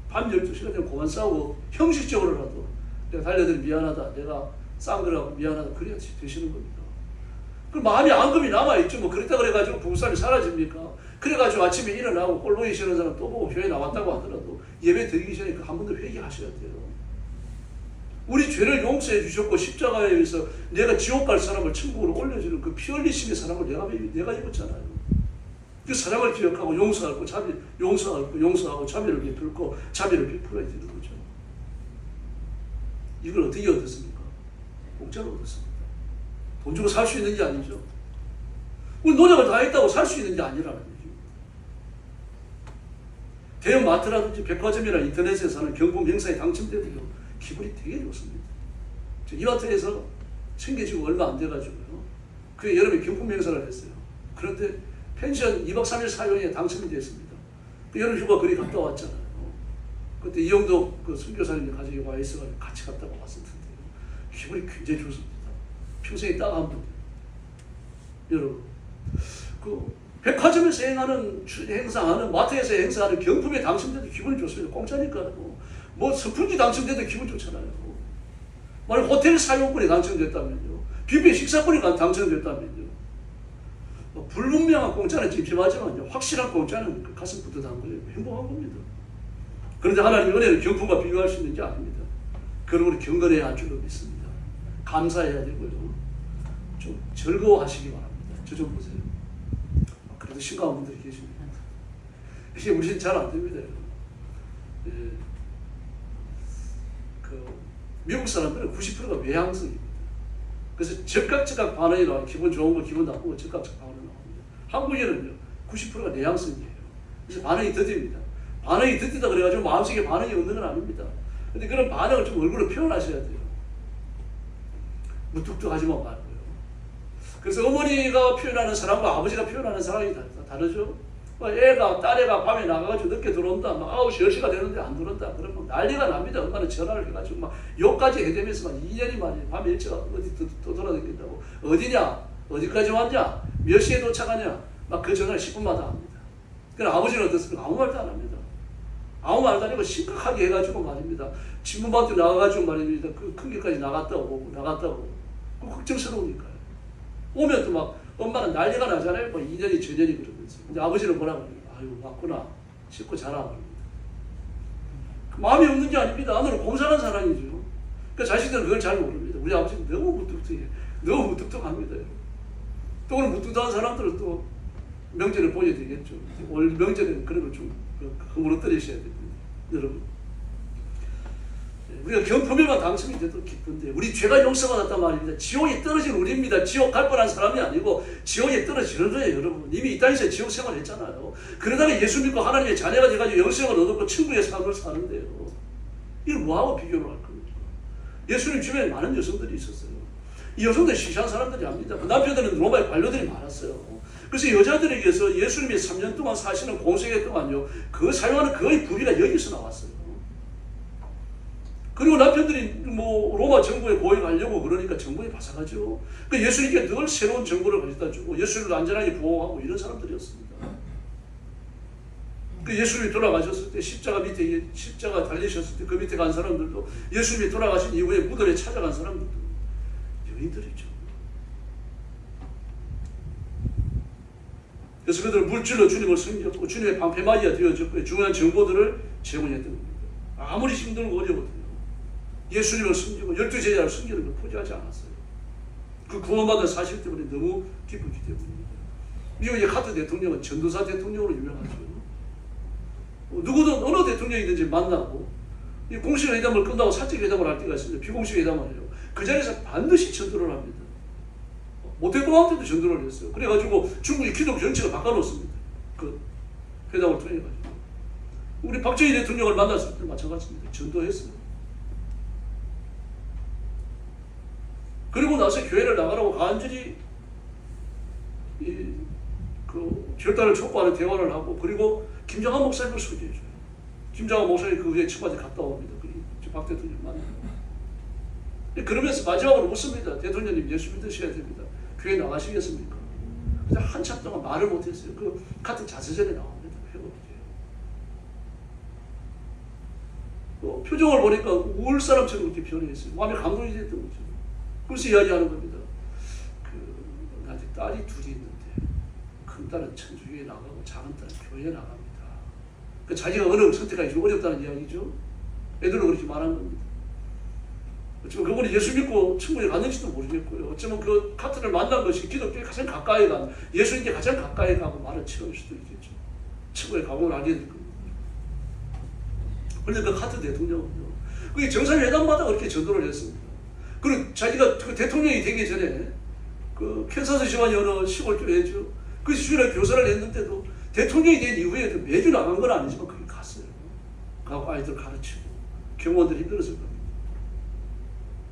밤 12시가 되면 그만 싸우고 형식적으로라도 내가 달려들이 미안하다, 내가 싼 거라고 미안하다 그래야지 되시는 겁니다. 그 마음이 앙금이 남아있죠. 뭐 그랬다 그래가지고 부부싸움이 사라집니까? 그래가지고 아침에 일어나고 꼴보기 싫은 사람 또 보고 교회 나왔다고 하더라도 예배 드리기 전에 한 번 더 회개하셔야 돼요. 우리 죄를 용서해 주셨고 십자가에 의해서 내가 지옥 갈 사람을 천국으로 올려주는 그 피 흘리심의 사랑을 내가 입었잖아요. 그 사랑을 기억하고 용서하고 용서하고 자비를 베풀고 자비를 베풀어야 되는 거죠. 이걸 어떻게 얻었습니까? 공짜로 얻었습니다. 돈 주고 살 수 있는 게 아니죠. 우리 노력을 다 했다고 살 수 있는 게 아니라는 거죠. 대형 마트라든지 백화점이나 인터넷에 사는 경품 행사에 당첨되도록 기분이 되게 좋습니다. 저 이마트에서 챙겨지고 얼마 안 돼가지고요. 그게 여름에 경품 행사를 했어요. 그런데 펜션 2박 3일 사용에 당첨이 됐습니다. 그 여름 휴가 거리 갔다 왔잖아요. 그때 이영도 그 선교사님이 가지고 와 있어가지고 같이 갔다가 왔을 텐데 기분이 굉장히 좋습니다. 평생에 딱 한 번. 여러분, 그 백화점에서 행사하는 마트에서 행사하는 경품에 당첨돼도 기분이 좋습니다. 공짜니까. 뭐 스푼지 당첨돼도 기분 좋잖아요. 만약 호텔 사용권이 당첨됐다면요, 뷔페 식사권이 당첨됐다면요, 불분명한 공짜는 찜찜하지만요, 확실한 공짜는 그 가슴 뿌듯한 거예요. 행복한 겁니다. 그런데 하나님의 은혜는 경품과 비교할 수 있는 게 아닙니다. 그러므로 경건해야 할 줄로 믿습니다. 감사해야 되고요. 좀 즐거워하시기 바랍니다. 저 좀 보세요. 그래도 심각한 분들이 계십니다. 이게 우리는 잘 안 됩니다. 예. 그 미국 사람들은 90%가 외향성입니다. 그래서 즉각 반응이 나와요. 기분 좋은 거, 기분 나쁜 거 즉각 반응이 나옵니다. 한국인은요, 90%가 내향성이에요. 그래서 반응이 더딥니다. 반응이 더디다 그래가지고 마음속에 반응이 없는 건 아닙니다. 근데 그런 반응을 좀 얼굴로 표현하셔야 돼요. 무뚝뚝하지만 말고요. 그래서 어머니가 표현하는 사람과 아버지가 표현하는 사람이 다르죠. 애가, 딸애가 밤에 나가가지고 늦게 들어온다. 막 9시, 10시가 되는데 안 들어온다. 그러면 난리가 납니다. 엄마는 전화를 해가지고 막 욕까지 해대면서 막 2년이 말이에요. 밤에 일찍 어디 또 돌아다닌다고. 어디냐? 어디까지 왔냐? 몇 시에 도착하냐? 막 그 전화를 10분마다 합니다. 그럼 아버지는 어떻습니까? 아무 말도 안 합니다. 아무 말도 안 하고 심각하게 해가지고 말입니다. 친부한테 나가가지고 말입니다. 그 큰 길까지 나갔다 오고. 그 걱정스러우니까요. 오면 또 막 엄마는 난리가 나잖아요. 뭐 2년이 전년이 그러면서. 근데 아버지는 뭐라 그래요? 아유, 왔구나. 씻고 자라. 그럽니다. 그 마음이 없는 게 아닙니다. 안으로 공사하는 사람이죠. 그 자식들은 그걸 잘 모릅니다. 우리 아버지는 너무 무뚝뚝해. 너무 무뚝뚝합니다. 또 오늘 무뚝뚝한 사람들은 또 명절을 보여야 되겠죠. 올 명절에는 그런 걸 좀 허물어뜨리셔야 됩니다. 여러분. 우리가 경품에만 당첨이 돼도 기쁜데 우리 죄가 용서받았단 말입니다. 지옥에 떨어진 우리입니다. 지옥 갈 뻔한 사람이 아니고 지옥에 떨어지는 거예요. 여러분 이미 이 땅에서 지옥 생활을 했잖아요. 그러다가 예수 믿고 하나님의 자녀가 돼가지고 영생을 얻었고 천국의 삶을 사는데요. 이걸 뭐하고 비교를 할 겁니까? 예수님 주변에 많은 여성들이 있었어요. 이 여성들 시시한 사람들이 압니다. 그 남편들은 로마의 관료들이 많았어요. 그래서 여자들에게서 예수님이 3년 동안 사시는 공생애 동안요, 그 사용하는 거의 부비가 여기서 나왔어요. 그리고 남편들이 뭐 로마 정부에 고용하려고 그러니까 정부에 바삭하죠. 그 예수님께 늘 새로운 정보를 가져다 주고 예수님을 안전하게 보호하고 이런 사람들이었습니다. 그 예수님이 돌아가셨을 때 십자가 달리셨을 때 그 밑에 간 사람들도 예수님이 돌아가신 이후에 무덤에 찾아간 사람들도 여인들이죠. 그래서 그들은 물질로 주님을 섬겼고 주님의 방패막이가 되어졌고 중요한 정보들을 제공했던 겁니다. 아무리 힘들고 어려워도요, 예수님을 섬기고 12제자를 섬기는 걸 포기하지 않았어요. 그 구원받은 사실 때문에 너무 기쁘기 때문입니다. 미국의 카트 대통령은 전도사 대통령으로 유명하죠. 누구든 어느 대통령이든지 만나고 공식 회담을 끝나고 사적 회담을 할 때가 있습니다. 비공식 회담을 해요. 그 자리에서 반드시 전도를 합니다. 모태동한테도 전도를 했어요. 그래가지고 중국이 기독 정책을 바꿔놓습니다. 그 회담을 통해가지고. 우리 박정희 대통령을 만났을 때 마찬가지입니다. 전도했어요. 그리고 나서 교회를 나가라고 간절히 그 결단을 촉구하는 대화를 하고, 그리고 김정한 목사님을 소개해줘요. 김정한 목사님 그 후에 청와대 갔다 옵니다. 박 대통령 만나고. 그러면서 마지막으로 묻습니다. 대통령님 예수 믿으셔야 됩니다. 교회 나가시겠습니까? 그래서 한참 동안 말을 못했어요. 그 같은 자서전에 나옵니다. 표정을 보니까 우울 사람처럼 그렇게 변해있어요. 마음에 감동이 됐던 거죠. 그래서 이야기하는 겁니다. 나한테 딸이 둘이 있는데 큰 딸은 천주교에 나가고 작은 딸은 교회에 나갑니다. 자기가 어느 선택하기 좀 어렵다는 이야기죠. 애들은 그렇게 말한 겁니다. 어쩌면 그분이 예수 믿고 천국에 갔는지도 모르겠고요. 어쩌면 그 카트를 만난 것이 기독교에 가장 가까이 간, 예수님께 가장 가까이 가고 말을 치러올 수도 있겠죠. 천국에 가보면 알게 될 겁니다. 그런데 그 카트 대통령은요, 그게 정상회담마다 그렇게 전도를 했습니다. 그리고 자기가 그 대통령이 되기 전에 그 캔사스 시원이 어느 시골 교회죠. 그 주일에 교사를 했는데도 대통령이 된 이후에도 매주 나간 건 아니지만 거기 갔어요. 가고 아이들 가르치고 경호원들이 힘들었을 겁니다.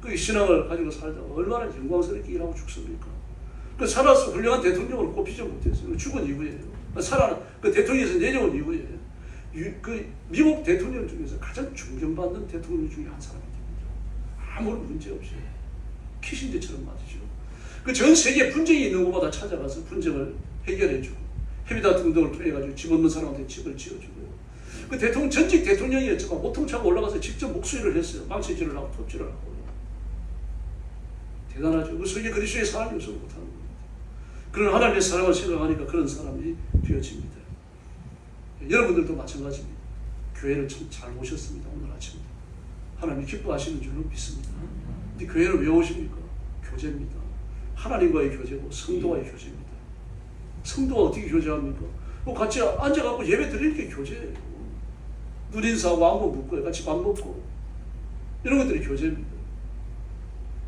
그 신앙을 가지고 살다가 얼마나 영광스럽게 일하고 죽습니까? 그 살아서 훌륭한 대통령으로 꼽히지 못했어요. 죽은 이후에요. 그 대통령에서 내려온 이후에 미국 대통령 중에서 가장 존경받는 대통령 중에 한 사람이 됩니다. 아무런 문제 없이 키신저처럼 말이죠. 그 전 세계 분쟁이 있는 곳마다 찾아가서 분쟁을 해결해주고 헤비다툼 등을 통해가지고 집 없는 사람한테 집을 지어주고요. 그 대통령 전직 대통령이었지만 오통차고 올라가서 직접 목수일을 했어요. 망치질을 하고 톱질을 하고. 대단하죠. 그 세계 그리스도의 사람이 없어서 못하는 겁니다. 그런 하나님의 사랑을 생각하니까 그런 사람이 되어집니다. 여러분들도 마찬가지입니다. 교회를 참 잘 오셨습니다. 오늘 아침에 하나님이 기뻐하시는 줄로 믿습니다. 근데 교회를 왜 오십니까? 교제입니다. 하나님과의 교제고 성도와의 교제입니다. 성도와 어떻게 교제합니까? 같이 앉아갖고 예배 드리는 게 교제예요. 눈인사하고 안부 묻고 같이 밥 먹고 이런 것들이 교제입니다.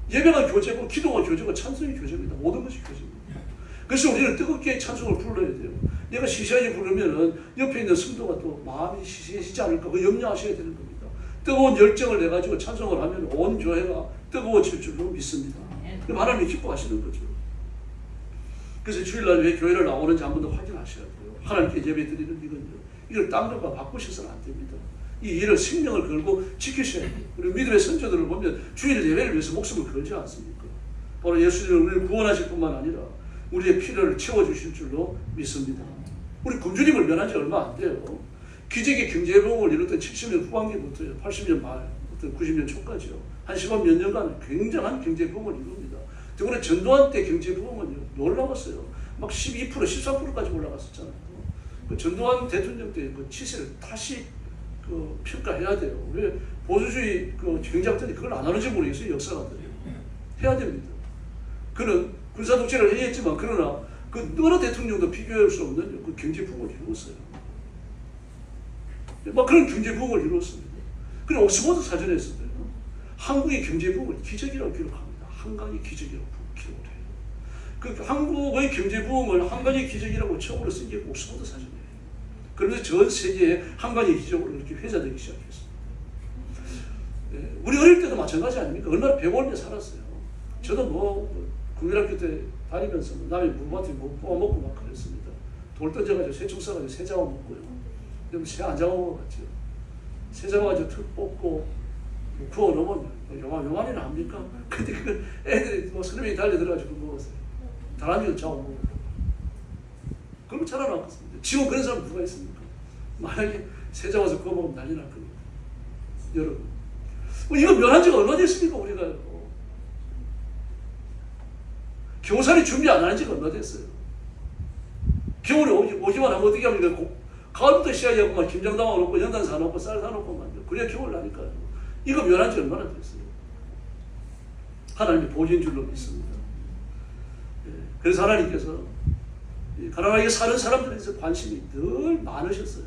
예배가 교제고 기도가 교제고 찬송이 교제입니다. 모든 것이 교제입니다. 그래서 우리는 뜨겁게 찬송을 불러야 돼요. 내가 시시하게 부르면은 옆에 있는 성도가 또 마음이 시시해지지 않을까 그 염려하셔야 되는 겁니다. 뜨거운 열정을 내가지고 찬송을 하면 온 교회가 뜨거워질 줄로 믿습니다. 그럼 하나님이 기뻐하시는 거죠. 그래서 주일날 왜 교회를 나오는지 한 번 더 확인하셔야 돼요. 하나님께 예배 드리는 이건요. 이걸 딴 것과 바꾸셔서는 안 됩니다. 이 일을 생명을 걸고 지키셔야 돼요. 우리 믿음의 선조들을 보면 주일 예배를 위해서 목숨을 걸지 않습니까? 바로 예수님을 우리를 구원하실 뿐만 아니라 우리의 필요를 채워주실 줄로 믿습니다. 우리 군주님을 면한 지 얼마 안 돼요. 기적의 경제보험을 이뤘던 70년 후반기부터요. 80년 말부터 90년 초까지요. 한 10몇 년간 굉장한 경제보험을 이룹니다. 특히 전두환 때 경제보험은요. 놀라웠어요. 막 12%, 13%까지 올라갔었잖아요. 그 전두환 대통령 때 그 치세를 다시 평가해야 돼요. 왜 보수주의 경제학들이 그걸 안 하는지 모르겠어요. 역사가들이. 해야 됩니다. 그는 군사독재를 해야했지만 그러나 그 어느 대통령도 비교할 수 없는 그 경제부흥을 이루었어요. 막 그런 경제부흥을 이루었습니다. 그리고 옥스퍼드 사전에서도 한국의 경제부흥을 기적이라고 기록합니다. 한 가지 기적이라고 기록을 해요. 그 한국의 경제부흥을 한 가지 기적이라고 처음으로 쓴 게 옥스퍼드 사전이에요. 그러면서 전 세계에 한 가지 기적으로 이렇게 회자되기 시작했습니다. 우리 어릴 때도 마찬가지 아닙니까? 얼마나 배고픈데 살았어요. 저도 국민학교 때 다니면서 남의 물밭에 뽑아먹고 막 그랬습니다. 돌 던져가지고 새총 쏴가지고 새 잡아먹고요. 그럼 새 안 잡아먹었죠. 새 잡아가지고 툭 뽑고 구워 놓으면 요만이나 합니까? 근데 그걸 애들이 선생님이 달려들어가지고 먹었어요. 다람쥐도 잡아먹고. 그럼 자라났겠습니다. 지금 그런 사람 누가 있습니까? 만약에 새 잡아서 구워 먹으면 난리 날 겁니다. 여러분. 이거 면한 지가 얼마 됐습니까? 우리가. 겨우살이 준비 안 하는 지가 얼마 됐어요. 겨울에 오기만 하면 어떻게 합니까? 가을부터 시작하고 김장 담아놓고 연단 사놓고 쌀 사놓고 그래야 겨울 나니까요. 이거 면한 지 얼마나 됐어요. 하나님이 보신 줄로 믿습니다. 그래서 하나님께서 가난하게 사는 사람들에 대해서 관심이 늘 많으셨어요.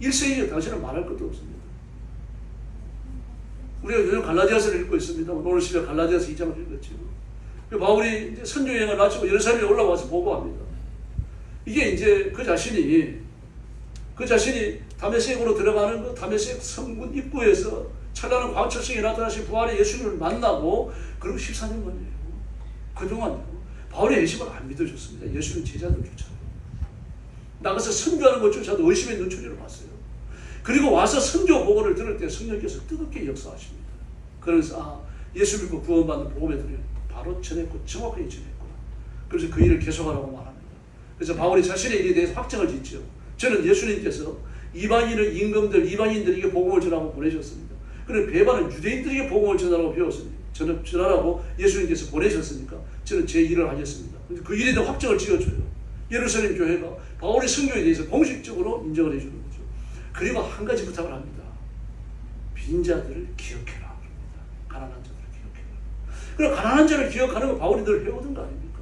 1세기에 당신은 말할 것도 없습니다. 우리가 요즘 갈라디아서를 읽고 있습니다. 오늘 시간 갈라디아서 2장을 읽었죠. 바울이 이제 선교여행을 마치고 예루살렘에 올라와서 보고합니다. 이게 이제 그 자신이 다메섹으로 들어가는 그 다메섹 성문 입구에서 찬란한 광철성이 나타나신 부활의 예수님을 만나고 그리고 14년 만이에요. 그동안 바울의 예식을 안 믿어줬습니다. 예수님 제자들조차도. 나가서 선교하는 것조차도 의심의 눈초리로 봤어요. 그리고 와서 선교 복음을 들을 때 성령께서 뜨겁게 역사하십니다. 그래서 예수 믿고 구원받는 복음의 들을 바로 전했고 정확하게 전했구나. 그래서 그 일을 계속하라고 말합니다. 그래서 바울이 자신의 일에 대해서 확정을 짓죠. 저는 예수님께서 이방인을 임금들 이방인들에게 복음을 전하고 보내셨습니다. 그런데 배반은 유대인들에게 복음을 전하라고 배웠습니다. 저는 전하라고 예수님께서 보내셨으니까 저는 제 일을 하겠습니다. 그 일에 대한 확정을 지어줘요. 예루살렘 교회가 바울의 선교에 대해서 공식적으로 인정을 해주는 거죠. 그리고 한 가지 부탁을 합니다. 빈자들을 기억해라. 가난한 자들을 기억해라. 그럼 가난한 자를 기억하는 거 바울이 늘 해오던 거 아닙니까?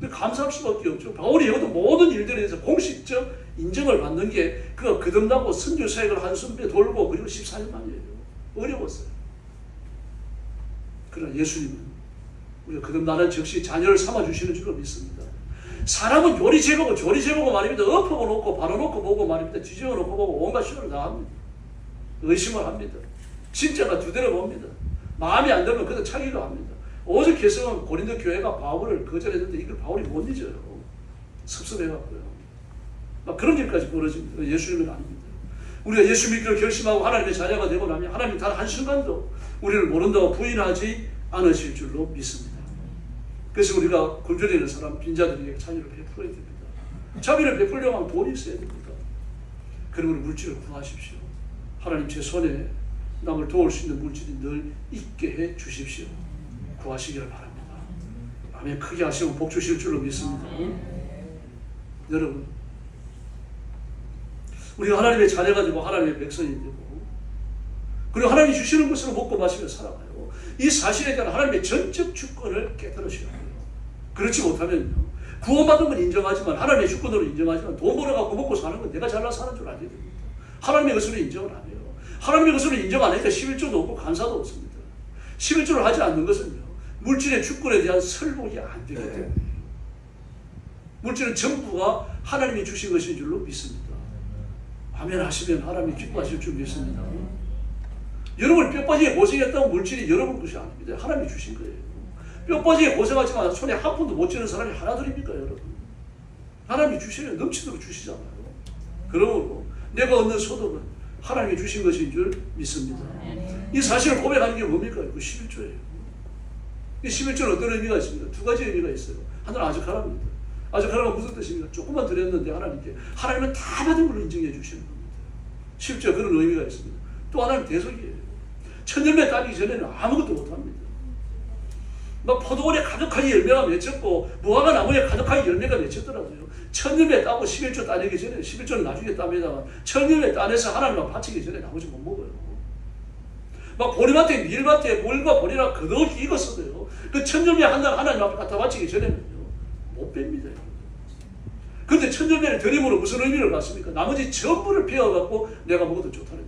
근데 감사할 수밖에 없죠. 바울이 해오던 모든 일들에 대해서 공식적 인정을 받는 게 그가 거듭나고 선교 사역을 한숨에 돌고 그리고 14년 만이에요. 어려웠어요. 그러나 예수님은 우리가 거듭나는 즉시 자녀를 삼아주시는 줄로 믿습니다. 사람은 요리 재보고 말입니다. 엎어 놓고 바로 놓고 보고 말입니다. 뒤집어 놓고 보고 온갖 시도를 다 합니다. 의심을 합니다. 진짜가 두 대를 봅니다. 마음에 안 들면 그도 차기도 합니다. 오직 개성은 고린도 교회가 바울을 거절했는데 이걸 바울이 못 잊어요. 섭섭해갖고요. 막 그런 일까지 벌어집니다. 예수님은 아닙니다. 우리가 예수 믿기를 결심하고 하나님의 자녀가 되고 나면 하나님 단 한순간도 우리를 모른다고 부인하지 않으실 줄로 믿습니다. 그래서 우리가 굶주려 있는 사람, 빈자들에게 자비를 베풀어야 됩니다. 자비를 베풀려면 하면 돈이 있어야 됩니다. 그러므로 물질을 구하십시오. 하나님 제 손에 남을 도울 수 있는 물질이 늘 있게 해 주십시오. 구하시기를 바랍니다. 아멘. 크게 하시면 복 주실 줄로 믿습니다. 여러분, 우리가 하나님의 자녀가 되고 하나님의 백성이 되고 그리고 하나님이 주시는 것으로 먹고 마시며 살아가요. 이 사실에 대한 하나님의 전적 주권을 깨달으셔야 돼요. 그렇지 못하면요, 구원받은 건 인정하지만 하나님의 주권으로 인정하지만 돈 벌어갖고 먹고 사는 건 내가 잘나 사는 줄 알게 됩니다. 하나님의 것으로 인정을 안 해요. 하나님의 것으로 인정 안 하니까 11조도 없고 감사도 없습니다. 11조를 하지 않는 것은요, 물질의 주권에 대한 설복이 안 되기 때문에 물질은 전부가 하나님이 주신 것인 줄로 믿습니다. 아멘 하시면 하나님이 기뻐하실 줄 믿습니다. 여러분 뼈빠지게 고생했다고 물질이 여러분 것이 아닙니다. 하나님이 주신 거예요. 뼈빠지게 고생하지만 손에 한 푼도 못 쥐는 사람이 하나둘입니까 여러분? 하나님이 주시면 넘치도록 주시잖아요. 그러므로 내가 얻는 소득은 하나님이 주신 것인 줄 믿습니다. 이 사실을 고백하는 게 뭡니까? 그 11조예요. 이 11조는 어떤 의미가 있습니까? 두 가지 의미가 있어요. 하나는 아즈카라입니다. 아즈카라가 무슨 뜻입니까? 조금만 드렸는데 하나님께 하나님은 다 받은 걸로 인정해 주시는 겁니다. 10조 그런 의미가 있습니다. 또 하나는 대속이에요. 천열매 따기 전에는 아무것도 못합니다. 막 포도원에 가득하게 열매가 맺혔고 무화과 나무에 가득하게 열매가 맺혔더라고요. 천열매 따고 11조 따내기 전에 11조는 나중에 따매다가 천열매 따내서 하나님만 바치기 전에 나머지 못 먹어요. 막 보리밭에 밀밭에 볼과 보리라 그덕이 익었어도요. 그 천열매 하나 하나님 앞에 갖다 바치기 전에는요 못 뺍니다. 그런데 천열매를 드림으로 무슨 의미를 갖습니까? 나머지 전부를 베어갖고 내가 먹어도 좋다는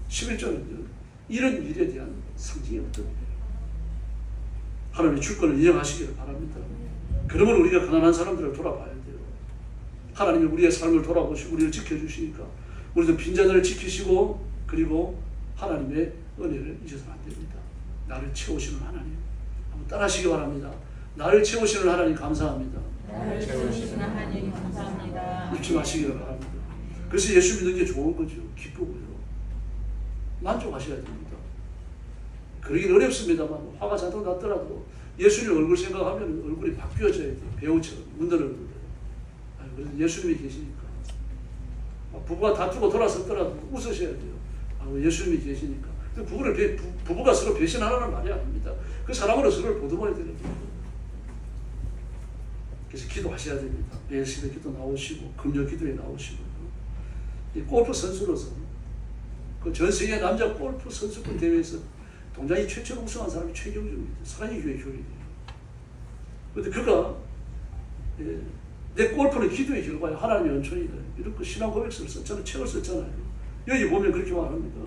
것입니다. 11조는요 이런 일에 대한 상징이 어떤 일이에요? 하나님의 주권을 인정하시기를 바랍니다. 그러면 우리가 가난한 사람들을 돌아봐야 돼요. 하나님이 우리의 삶을 돌아보시고 우리를 지켜주시니까 우리도 빈자들을 지키시고 그리고 하나님의 은혜를 잊어서는 안 됩니다. 나를 채우시는 하나님 한번 따라하시기 바랍니다. 나를 채우시는 하나님 감사합니다. 나를 채우시는 하나님 감사합니다. 잊지 마시기를 바랍니다. 그래서 예수 믿는 게 좋은 거죠. 기쁘고요. 만족하셔야 됩니다. 그러긴 어렵습니다만 화가 잔뜩 났더라도 예수님 얼굴 생각하면 얼굴이 바뀌어져야 돼요. 배우처럼 웃는 얼굴로. 그래서 예수님이 계시니까 부부가 다투고 돌아섰더라도 웃으셔야 돼요. 예수님이 계시니까. 부부가 서로 배신하라는 말이 아닙니다. 그 사람으로 서로를 보듬어야 되는 거예요. 그래서 기도하셔야 됩니다. 매일 새벽 기도 나오시고 금요 기도에 나오시고 이 골프 선수로서 그 전 세계 남자 골프 선수권 대회에서 동장이 최초로 우승한 사람이 최경주입니다. 사랑의 교회 교인이에요. 그런데 그가 내 골프는 기도의 결과야. 하나님의 은총이다. 이렇게 신앙 고백서를 썼잖아요. 책을 썼잖아요. 여기 보면 그렇게 말합니다.